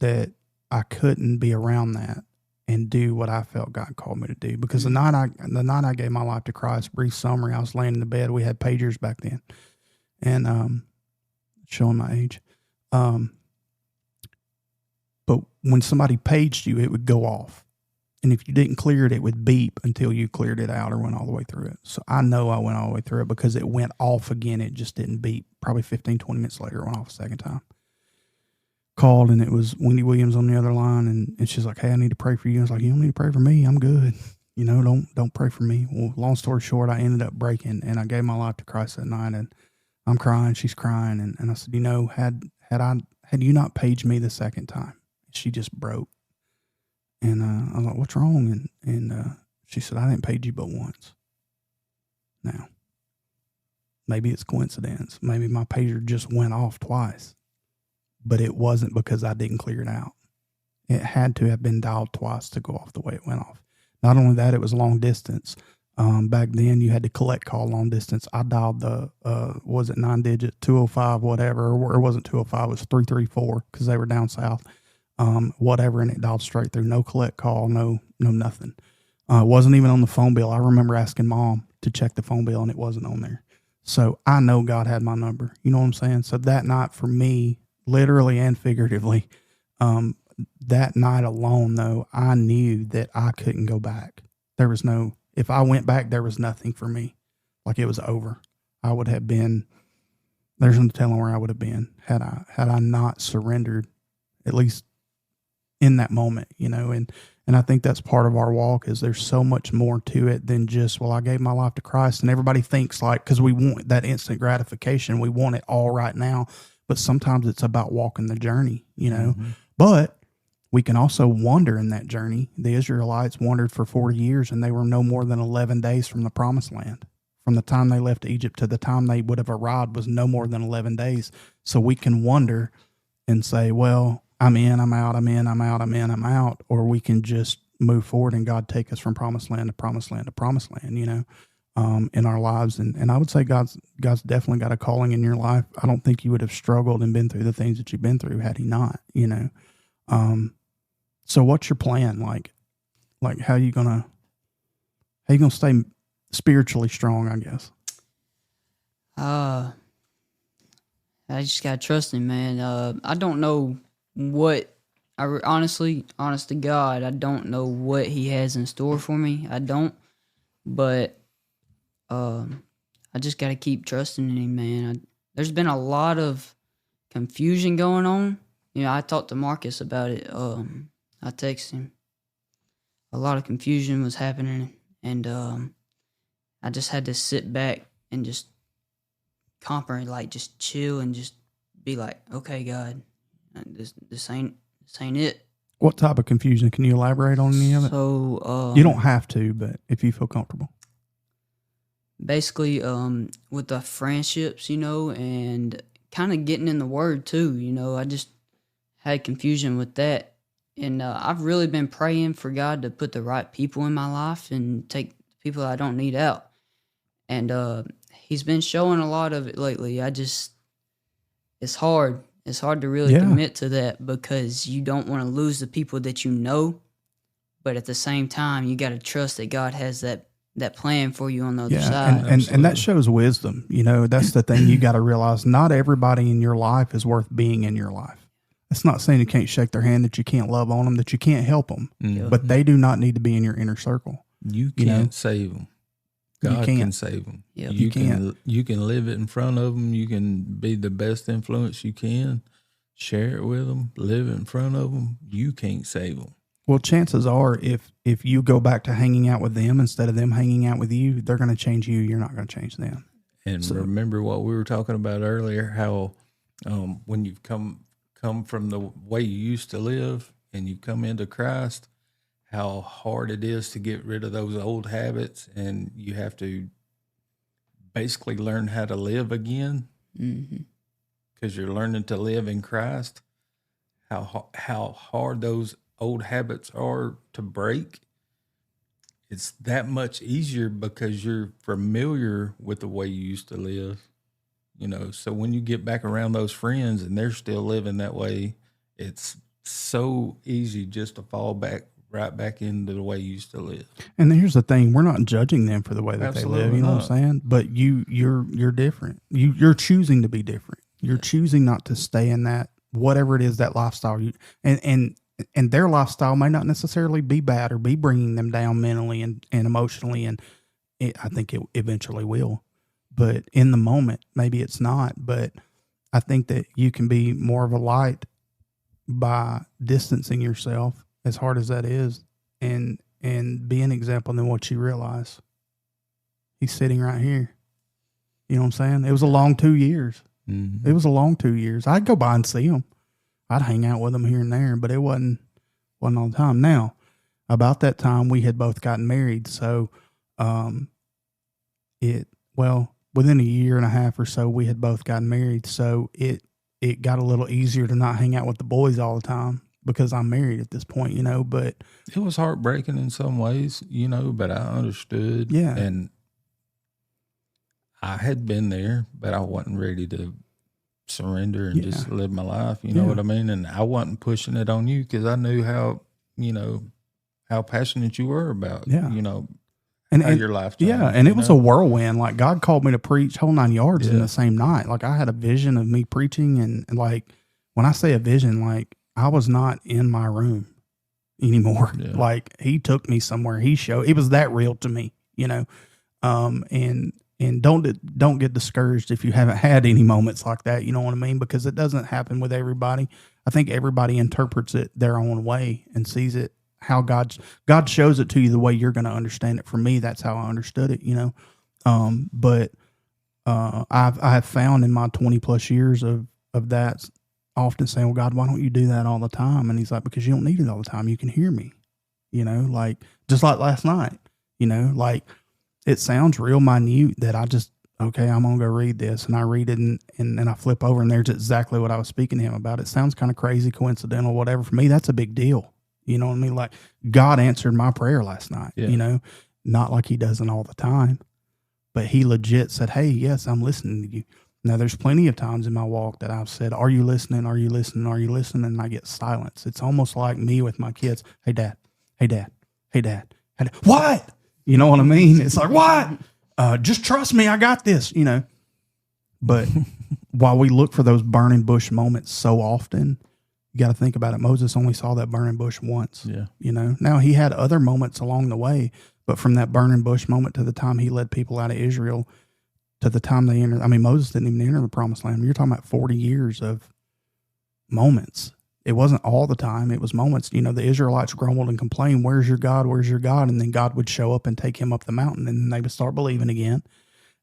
that I couldn't be around that and do what I felt God called me to do. Because the night I gave my life to Christ, brief summary, I was laying in the bed. We had pagers back then, and showing my age. But when somebody paged you, it would go off. And if you didn't clear it, it would beep until you cleared it out or went all the way through it. So I know I went all the way through it because it went off again. It just didn't beep. Probably 15, 20 minutes later, it went off a second time. Called, and it was Wendy Williams on the other line, and she's like, "Hey, I need to pray for you." I was like, "You don't need to pray for me. I'm good. Don't pray for me." Well, long story short, I ended up breaking, and I gave my life to Christ that night, and I'm crying. She's crying. And I said, had you not paged me the second time? She just broke. And I was like, "What's wrong?" And she said, "I didn't page you but once." Now, maybe it's coincidence. Maybe my pager just went off twice. But it wasn't because I didn't clear it out. It had to have been dialed twice to go off the way it went off. Not only that, it was long distance. Back then, you had to collect call long distance. I dialed the, 9-digit, 205, whatever, or it wasn't 205, it was 334 because they were down south, whatever, and it dialed straight through. No collect call, no nothing. It wasn't even on the phone bill. I remember asking Mom to check the phone bill, and it wasn't on there. So I know God had my number. You know what I'm saying? So that night for me, literally and figuratively, that night alone, though, I knew that I couldn't go back. If I went back, there was nothing for me. It was over. I would have been, there's no telling where I would have been had I not surrendered, at least in that moment, and I think that's part of our walk is there's so much more to it than just, I gave my life to Christ. And everybody thinks because we want that instant gratification, we want it all right now. But sometimes it's about walking the journey, Mm-hmm. But we can also wander in that journey. The Israelites wandered for 40 years, and they were no more than 11 days from the promised land. From the time they left Egypt to the time they would have arrived was no more than 11 days. So we can wander and say, well, I'm in, I'm out, I'm in, I'm out, I'm in, I'm out. Or we can just move forward and God take us from promised land to promised land to promised land, in our lives. And I would say God's definitely got a calling in your life. I don't think you would have struggled and been through the things that you've been through had he not, So what's your plan? How you gonna stay spiritually strong, I guess? I just gotta trust him, man. I don't know what, honest to God, I don't know what he has in store for me. I don't, but I just got to keep trusting in him, man. There's been a lot of confusion going on, I talked to Marcus about it. I texted him. A lot of confusion was happening, and I just had to sit back and just comprehend, like just chill and just be like, okay, God, this ain't it. What type of confusion? Can you elaborate on any of it? So You don't have to, but if you feel comfortable. Basically, with the friendships, and kind of getting in the Word too. I just had confusion with that, and I've really been praying for God to put the right people in my life and take people I don't need out. And He's been showing a lot of it lately. It's hard. It's hard to really commit to that because you don't want to lose the people that you know, but at the same time, you got to trust that God has that plan for you on the other side. And that shows wisdom. That's the thing you got to realize. Not everybody in your life is worth being in your life. It's not saying you can't shake their hand, that you can't love on them, that you can't help them, but they do not need to be in your inner circle. You can't save them. God can save them. Yep. You can live it in front of them. You can be the best influence you can. Share it with them. Live it in front of them. You can't save them. Well, chances are, if you go back to hanging out with them instead of them hanging out with you, they're going to change you. You're not going to change them. And remember what we were talking about earlier, how when you've come from the way you used to live and you come into Christ, how hard it is to get rid of those old habits, and you have to basically learn how to live again because you're learning to live in Christ. How hard those old habits are to break. It's that much easier because you're familiar with the way you used to live. So when you get back around those friends and they're still living that way, it's so easy just to fall right back into the way you used to live. And here's the thing: we're not judging them for the way that they live. You know what I'm saying? But you're different. You're choosing to be different. You're choosing not to stay in that whatever it is, that lifestyle. And their lifestyle may not necessarily be bad or be bringing them down mentally and emotionally, and I think it eventually will. But in the moment, maybe it's not. But I think that you can be more of a light by distancing yourself, as hard as that is, and be an example than what you realize. He's sitting right here. You know what I'm saying? It was a long 2 years. Mm-hmm. It was a long 2 years. I'd go by and see him. I'd hang out with him here and there, but it wasn't all the time. Now, about that time, we had both gotten married. So, within a year and a half or so, we had both gotten married. So it got a little easier to not hang out with the boys all the time because I'm married at this point, but it was heartbreaking in some ways, but I understood. Yeah. And I had been there, but I wasn't ready to surrender and just live my life. You know what I mean? And I wasn't pushing it on you because I knew how passionate you were about, and your life. Yeah. And it was a whirlwind. Like, God called me to preach whole 9 yards in the same night. Like, I had a vision of me preaching. And like, when I say a vision, like, I was not in my room anymore. Yeah. Like, he took me somewhere. It was that real to me, and don't get discouraged if you haven't had any moments like that. You know what I mean? Because it doesn't happen with everybody. I think everybody interprets it their own way and sees it how God shows it to you the way you're going to understand it. For me, that's how I understood it, but I have found in my 20 plus years of that, often saying, well, God, why don't you do that all the time? And he's like, because you don't need it all the time. You can hear me, like, just like last night, like, it sounds real minute that I just, okay, I'm going to go read this. And I read it and I flip over and there's exactly what I was speaking to him about. It sounds kind of crazy, coincidental, whatever. For me, that's a big deal. You know what I mean? Like, God answered my prayer last night, not like he doesn't all the time, but he legit said, hey, yes, I'm listening to you. Now, there's plenty of times in my walk that I've said, are you listening? Are you listening? Are you listening? And I get silence. It's almost like me with my kids. Hey, Dad. Hey, Dad. Hey, Dad. Hey, Dad. What? You know what I mean? It's like, what? Just trust me. I got this, But while we look for those burning bush moments so often, you got to think about it. Moses only saw that burning bush once. Yeah. Now he had other moments along the way, but from that burning bush moment to the time he led people out of Israel to the time they entered, Moses didn't even enter the promised land. You're talking about 40 years of moments. It wasn't all the time. It was moments. You know, the Israelites grumbled and complained, "Where's your God? Where's your God?" And then God would show up and take him up the mountain, and then they would start believing again.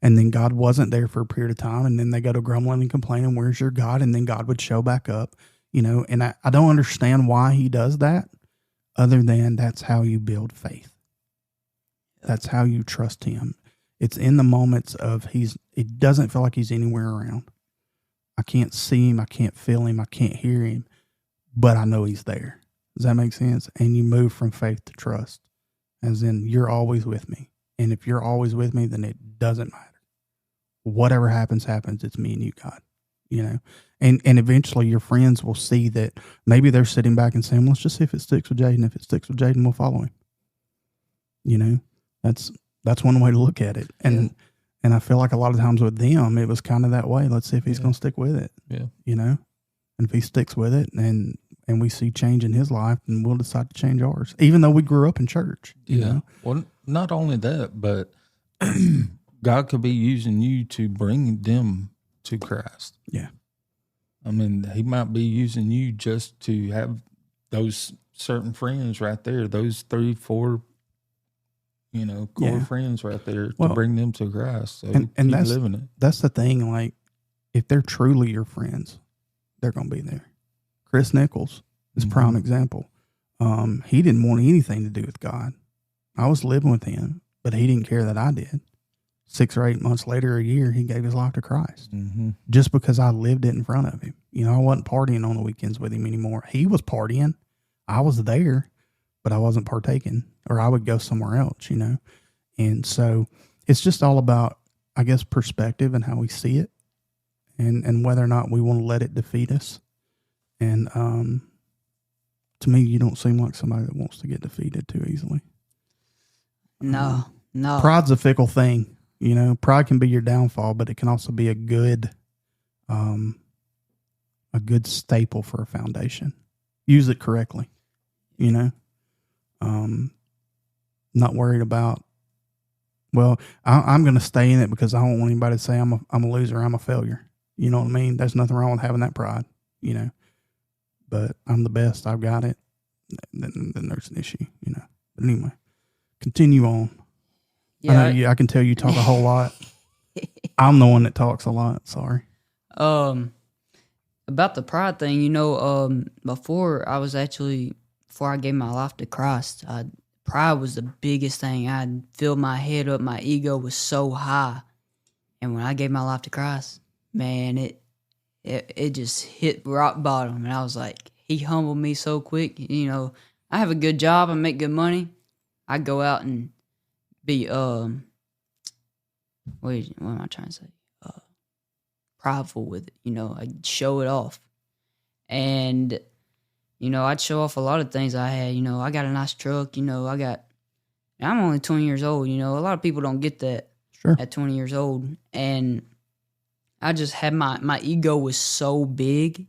And then God wasn't there for a period of time, and then they go to grumbling and complaining, "Where's your God?" And then God would show back up. You know, and I don't understand why he does that, other than that's how you build faith. That's how you trust him. It's in the moments of it doesn't feel like he's anywhere around. I can't see him. I can't feel him. I can't hear him, but I know he's there. Does that make sense? And you move from faith to trust, as in you're always with me. And if you're always with me, then it doesn't matter. Whatever happens, happens. It's me and you, God, you know? And eventually your friends will see that maybe they're sitting back and saying, "Let's just see if it sticks with Jaden. If it sticks with Jaden, we'll follow him." You know, that's one way to look at it. And I feel like a lot of times with them, it was kind of that way. Let's see if he's going to stick with it. Yeah. You know, and if he sticks with it and we see change in his life, then we'll decide to change ours, even though we grew up in church. You know? Well, not only that, but God could be using you to bring them to Christ. Yeah. I mean, he might be using you just to have those certain friends right there, those 3, 4, you know, core friends right there to bring them to Christ. So and that's living it. That's the thing. Like, if they're truly your friends, they're going to be there. Chris Nichols is prime example. He didn't want anything to do with God. I was living with him, but he didn't care that I did. 6 or 8 months later, a year, he gave his life to Christ just because I lived it in front of him. You know, I wasn't partying on the weekends with him anymore. He was partying. I was there, but I wasn't partaking, or I would go somewhere else, you know? And so it's just all about, I guess, perspective and how we see it, and whether or not we want to let it defeat us. And to me, you don't seem like somebody that wants to get defeated too easily. No. Pride's a fickle thing. You know, pride can be your downfall, but it can also be a good staple for a foundation. Use it correctly, you know. Not worried about, well, I'm going to stay in it because I don't want anybody to say I'm a loser, I'm a failure. You know what I mean? There's nothing wrong with having that pride, you know. But I'm the best, I've got it. Then there's an issue, you know. But anyway, continue on. Yeah, I can tell you talk a whole lot. I'm the one that talks a lot. Sorry. About the pride thing, you know, before I gave my life to Christ, pride was the biggest thing. I filled my head up. My ego was so high. And when I gave my life to Christ, man, it just hit rock bottom. And I was like, he humbled me so quick. You know, I have a good job. I make good money. I go out and be, what am I trying to say? Prideful with it. You know, I'd show it off. And, you know, I'd show off a lot of things I had. You know, I got a nice truck. You know, I'm only 20 years old. You know, a lot of people don't get that at 20 years old. And I just had my ego was so big.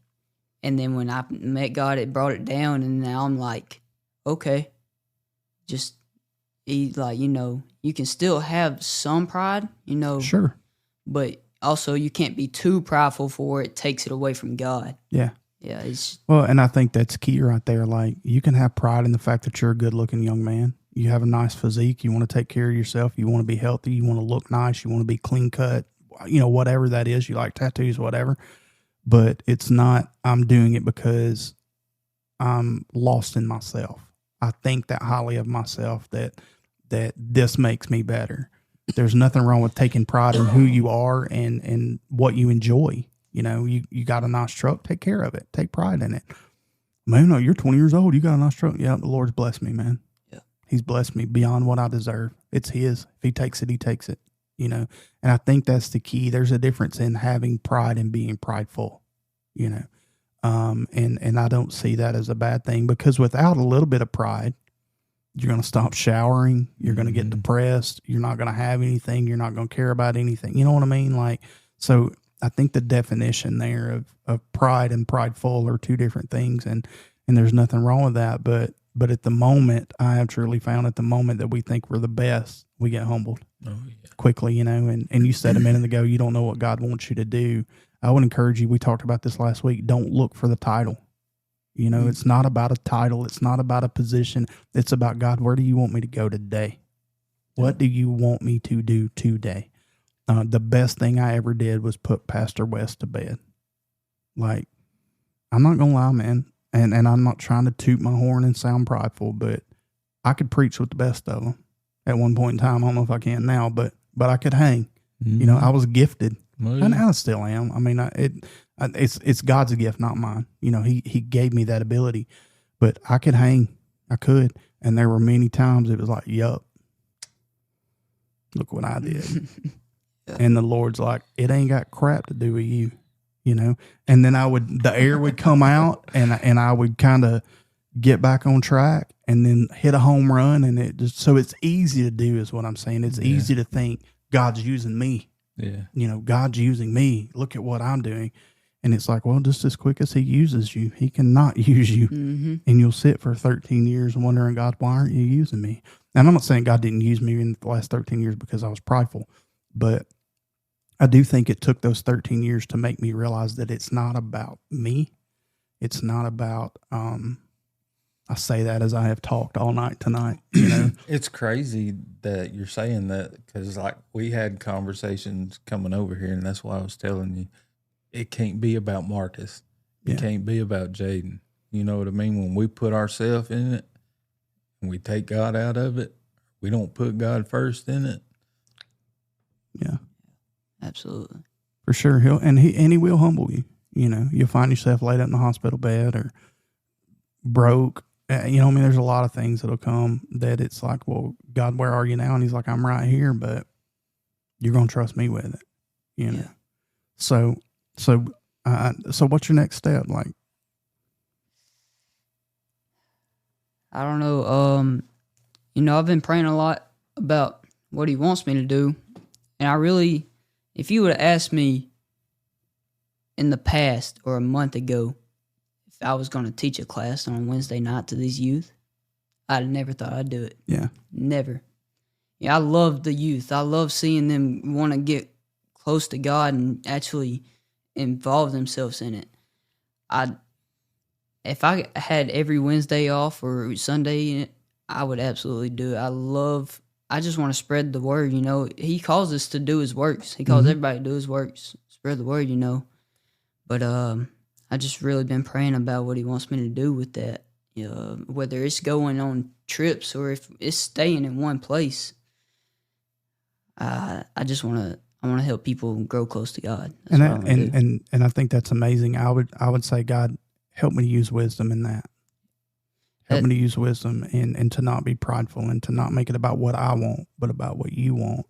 And then when I met God, it brought it down. And now I'm like, okay, just like, you know, you can still have some pride, you know. Sure. But also you can't be too prideful for it. Takes it away from God. Yeah. Yeah. Well, and I think that's key right there. Like, you can have pride in the fact that you're a good looking young man. You have a nice physique. You want to take care of yourself. You want to be healthy. You want to look nice. You want to be clean cut, you know, whatever that is. You like tattoos, whatever. But it's not, I'm doing it because I'm lost in myself. I think that highly of myself that this makes me better. There's nothing wrong with taking pride in who you are and what you enjoy. You know, you got a nice truck, take care of it. Take pride in it. Man, no, you're 20 years old. You got a nice truck. Yeah, the Lord's blessed me, man. Yeah. He's blessed me beyond what I deserve. It's his. If he takes it, he takes it. You know, and I think that's the key. There's a difference in having pride and being prideful, you know. And I don't see that as a bad thing, because without a little bit of pride, you're going to stop showering. You're going to get depressed. You're not going to have anything. You're not going to care about anything. You know what I mean? Like, so I think the definition there of pride and prideful are two different things, and there's nothing wrong with that. But at the moment, I have truly found at the moment that we think we're the best, we get humbled quickly, you know, and you said a minute ago, you don't know what God wants you to do. I would encourage you, we talked about this last week, don't look for the title. You know, it's not about a title. It's not about a position. It's about, God, where do you want me to go today? What do you want me to do today? The best thing I ever did was put Pastor West to bed. Like, I'm not going to lie, man. And I'm not trying to toot my horn and sound prideful, but I could preach with the best of them at one point in time. I don't know if I can now, but I could hang. Mm-hmm. You know, I was gifted. And I still am. I mean, it's God's gift, not mine. You know, he gave me that ability, but I could hang. I could. And there were many times it was like, yup, look what I did. And the Lord's like, it ain't got crap to do with you, you know? And then the air would come out and I would kind of get back on track and then hit a home run. And so it's easy to do is what I'm saying. It's easy to think God's using me. Yeah. You know, God's using me. Look at what I'm doing. And it's like, well, just as quick as he uses you, he cannot use you. Mm-hmm. And you'll sit for 13 years wondering, God, why aren't you using me? And I'm not saying God didn't use me in the last 13 years because I was prideful, but I do think it took those 13 years to make me realize that it's not about me. It's not about, I say that as I have talked all night tonight, you know. It's crazy that you're saying that because, like, we had conversations coming over here, and that's why I was telling you, it can't be about Marcus. It can't be about Jaden. You know what I mean? When we put ourselves in it and we take God out of it, we don't put God first in it. Yeah. Absolutely. For sure. He will humble you. You know, you'll find yourself laid up in the hospital bed or broke. You know, I mean, there's a lot of things that'll come that it's like, well, God, where are you now? And he's like, I'm right here, but you're going to trust me with it. You know? Yeah. So what's your next step? Like, I don't know. You know, I've been praying a lot about what he wants me to do. And I really, if you would have asked me in the past or a month ago if I was going to teach a class on Wednesday night to these youth, I'd never thought I'd do it. Yeah. Never. Yeah, I love the youth. I love seeing them want to get close to God and actually involve themselves in it. If I had every Wednesday off or Sunday, I would absolutely do it. I just want to spread the word, you know. He calls us to do his works. He calls everybody to do his works, spread the word, you know. But I just really been praying about what he wants me to do with that. Whether it's going on trips or if it's staying in one place. I want to help people grow close to God. That's and I think that's amazing. I would say, God, help me to use wisdom in that. Help me to use wisdom and to not be prideful and to not make it about what I want, but about what you want.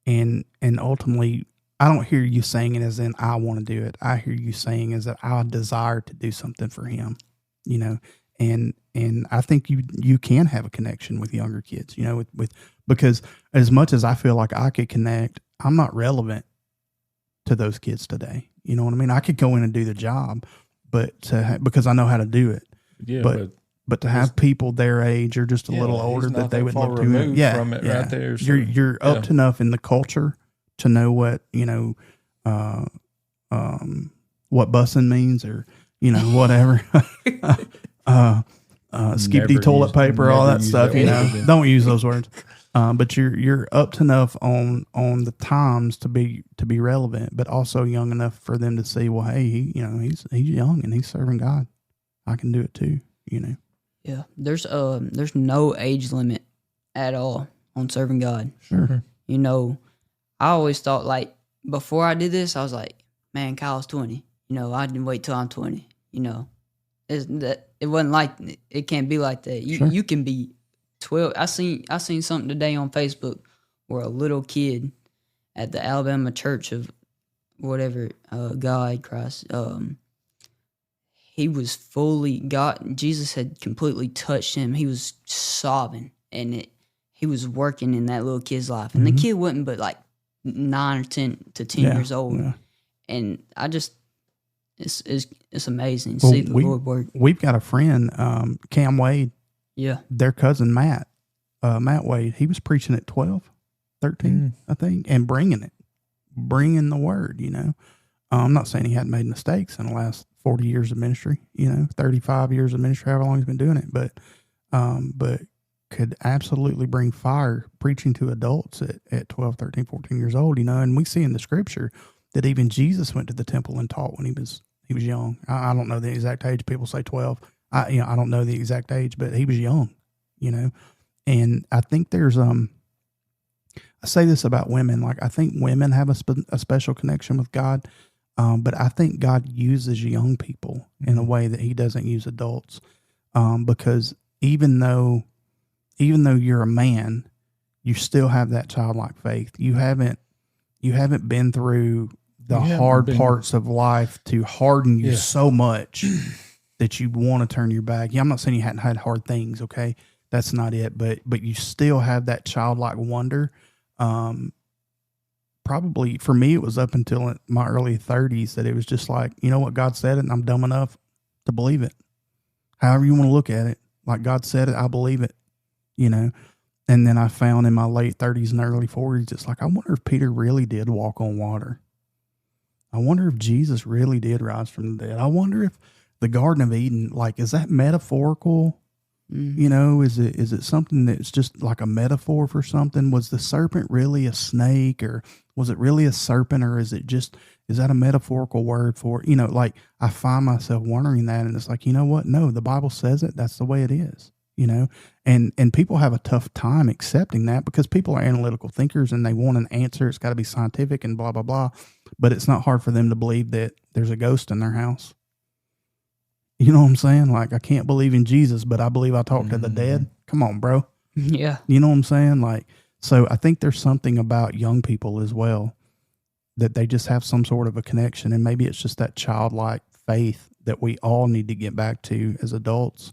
And ultimately, I don't hear you saying it as in I want to do it. I hear you saying as that I desire to do something for him, you know. And I think you can have a connection with younger kids, you know, with because as much as I feel like I could connect, I'm not relevant to those kids today. You know what I mean? I could go in and do the job, but because I know how to do it. Yeah, but to have people their age or just a little older that they would look to, from it right there. So, you're up enough in the culture to know what, you know, what bussing means or, you know, whatever. Skippy toilet paper, all that stuff, you know. Don't use those words. But you're up to enough on the times to be relevant, but also young enough for them to see, well, hey, he's young and he's serving God. I can do it too, you know. Yeah, there's no age limit at all on serving God. Sure. You know, I always thought, like, before I did this, I was like, man, Kyle's 20. You know, I didn't wait till I'm 20. You know, it wasn't like, it can't be like that. You can be 12. I seen something today on Facebook where a little kid at the Alabama Church of whatever, God, Christ, he was fully, God, Jesus had completely touched him. He was sobbing, and he was working in that little kid's life. And the kid wasn't but like 9 or 10 to 10 years old. Yeah. And I just, it's amazing to see the Lord work. We've got a friend, Cam Wade. Yeah. Their cousin, Matt Wade, he was preaching at 12, 13, I think, and bringing the word, you know. I'm not saying he hadn't made mistakes in the last 40 years of ministry, 35 years of ministry, however long he's been doing it, but could absolutely bring fire preaching to adults at 12, 13, 14 years old, and we see in the scripture that even Jesus went to the temple and taught when he was young. I don't know the exact age. People say 12. I don't know the exact age, but he was young, and I think there's, I say this about women, like I think women have a special connection with God. But I think God uses young people in a way that he doesn't use adults. Because even though you're a man, you still have that childlike faith. You haven't been through the hard parts of life to harden you so much that you want to turn your back. Yeah, I'm not saying you hadn't had hard things. Okay. That's not it. But you still have that childlike wonder. Probably for me, it was up until my early 30s that it was just like, what, God said it and I'm dumb enough to believe it. However you want to look at it, like God said it, I believe it, And then I found in my late 30s and early 40s, it's like, I wonder if Peter really did walk on water. I wonder if Jesus really did rise from the dead. I wonder if the Garden of Eden, like, is that metaphorical? Is it something that's just like a metaphor for something? Was the serpent really a snake, or was it really a serpent, or is that a metaphorical word for, like I find myself wondering that, and it's like, what? No, the Bible says it. That's the way it is, and people have a tough time accepting that because people are analytical thinkers and they want an answer. It's got to be scientific and blah, blah, blah. But it's not hard for them to believe that there's a ghost in their house. You know what I'm saying? Like, I can't believe in Jesus, but I believe I talked to the dead. Come on, bro. Yeah. You know what I'm saying? Like, so I think there's something about young people as well that they just have some sort of a connection. And maybe it's just that childlike faith that we all need to get back to as adults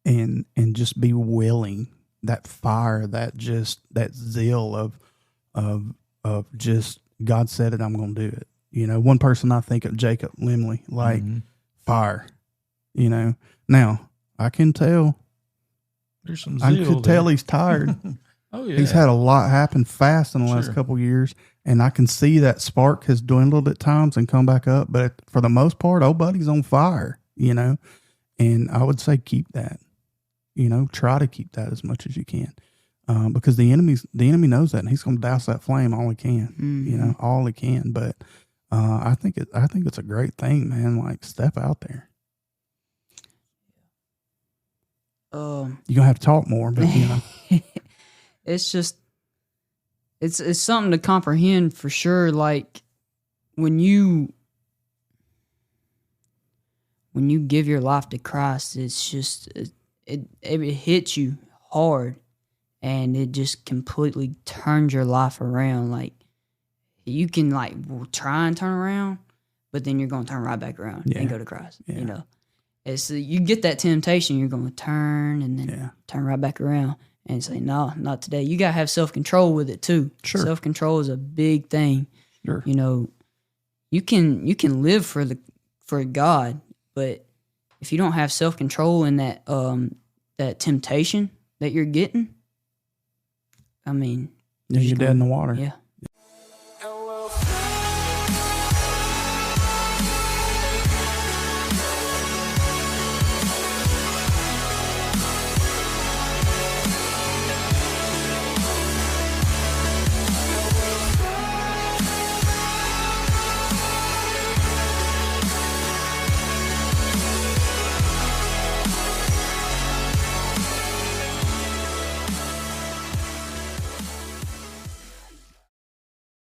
and just be willing, that fire, that zeal of just, God said it, I'm going to do it. One person I think of, Jacob Limley, like, fire, Now I can tell. There's some zeal I could tell he's tired. Oh yeah, he's had a lot happen fast in the last couple of years, and I can see that spark has dwindled at times and come back up. But for the most part, old buddy's on fire, And I would say keep that, try to keep that as much as you can, because the enemy knows that, and he's going to douse that flame all he can, all he can. But I think it's a great thing, man. Like, step out there. You're gonna have to talk more, but it's just it's something to comprehend for sure. Like when you give your life to Christ, it's just it hits you hard, and it just completely turns your life around. Like, you can try and turn around, but then you're going to turn right back around and go to Christ. Yeah. It's you get that temptation, you're going to turn and then turn right back around and say, no, not today. You got to have self-control with it too. Sure. Self-control is a big thing. Sure. You can live for God, but if you don't have self-control in that temptation that you're getting, I mean, you're dead in the water. Yeah.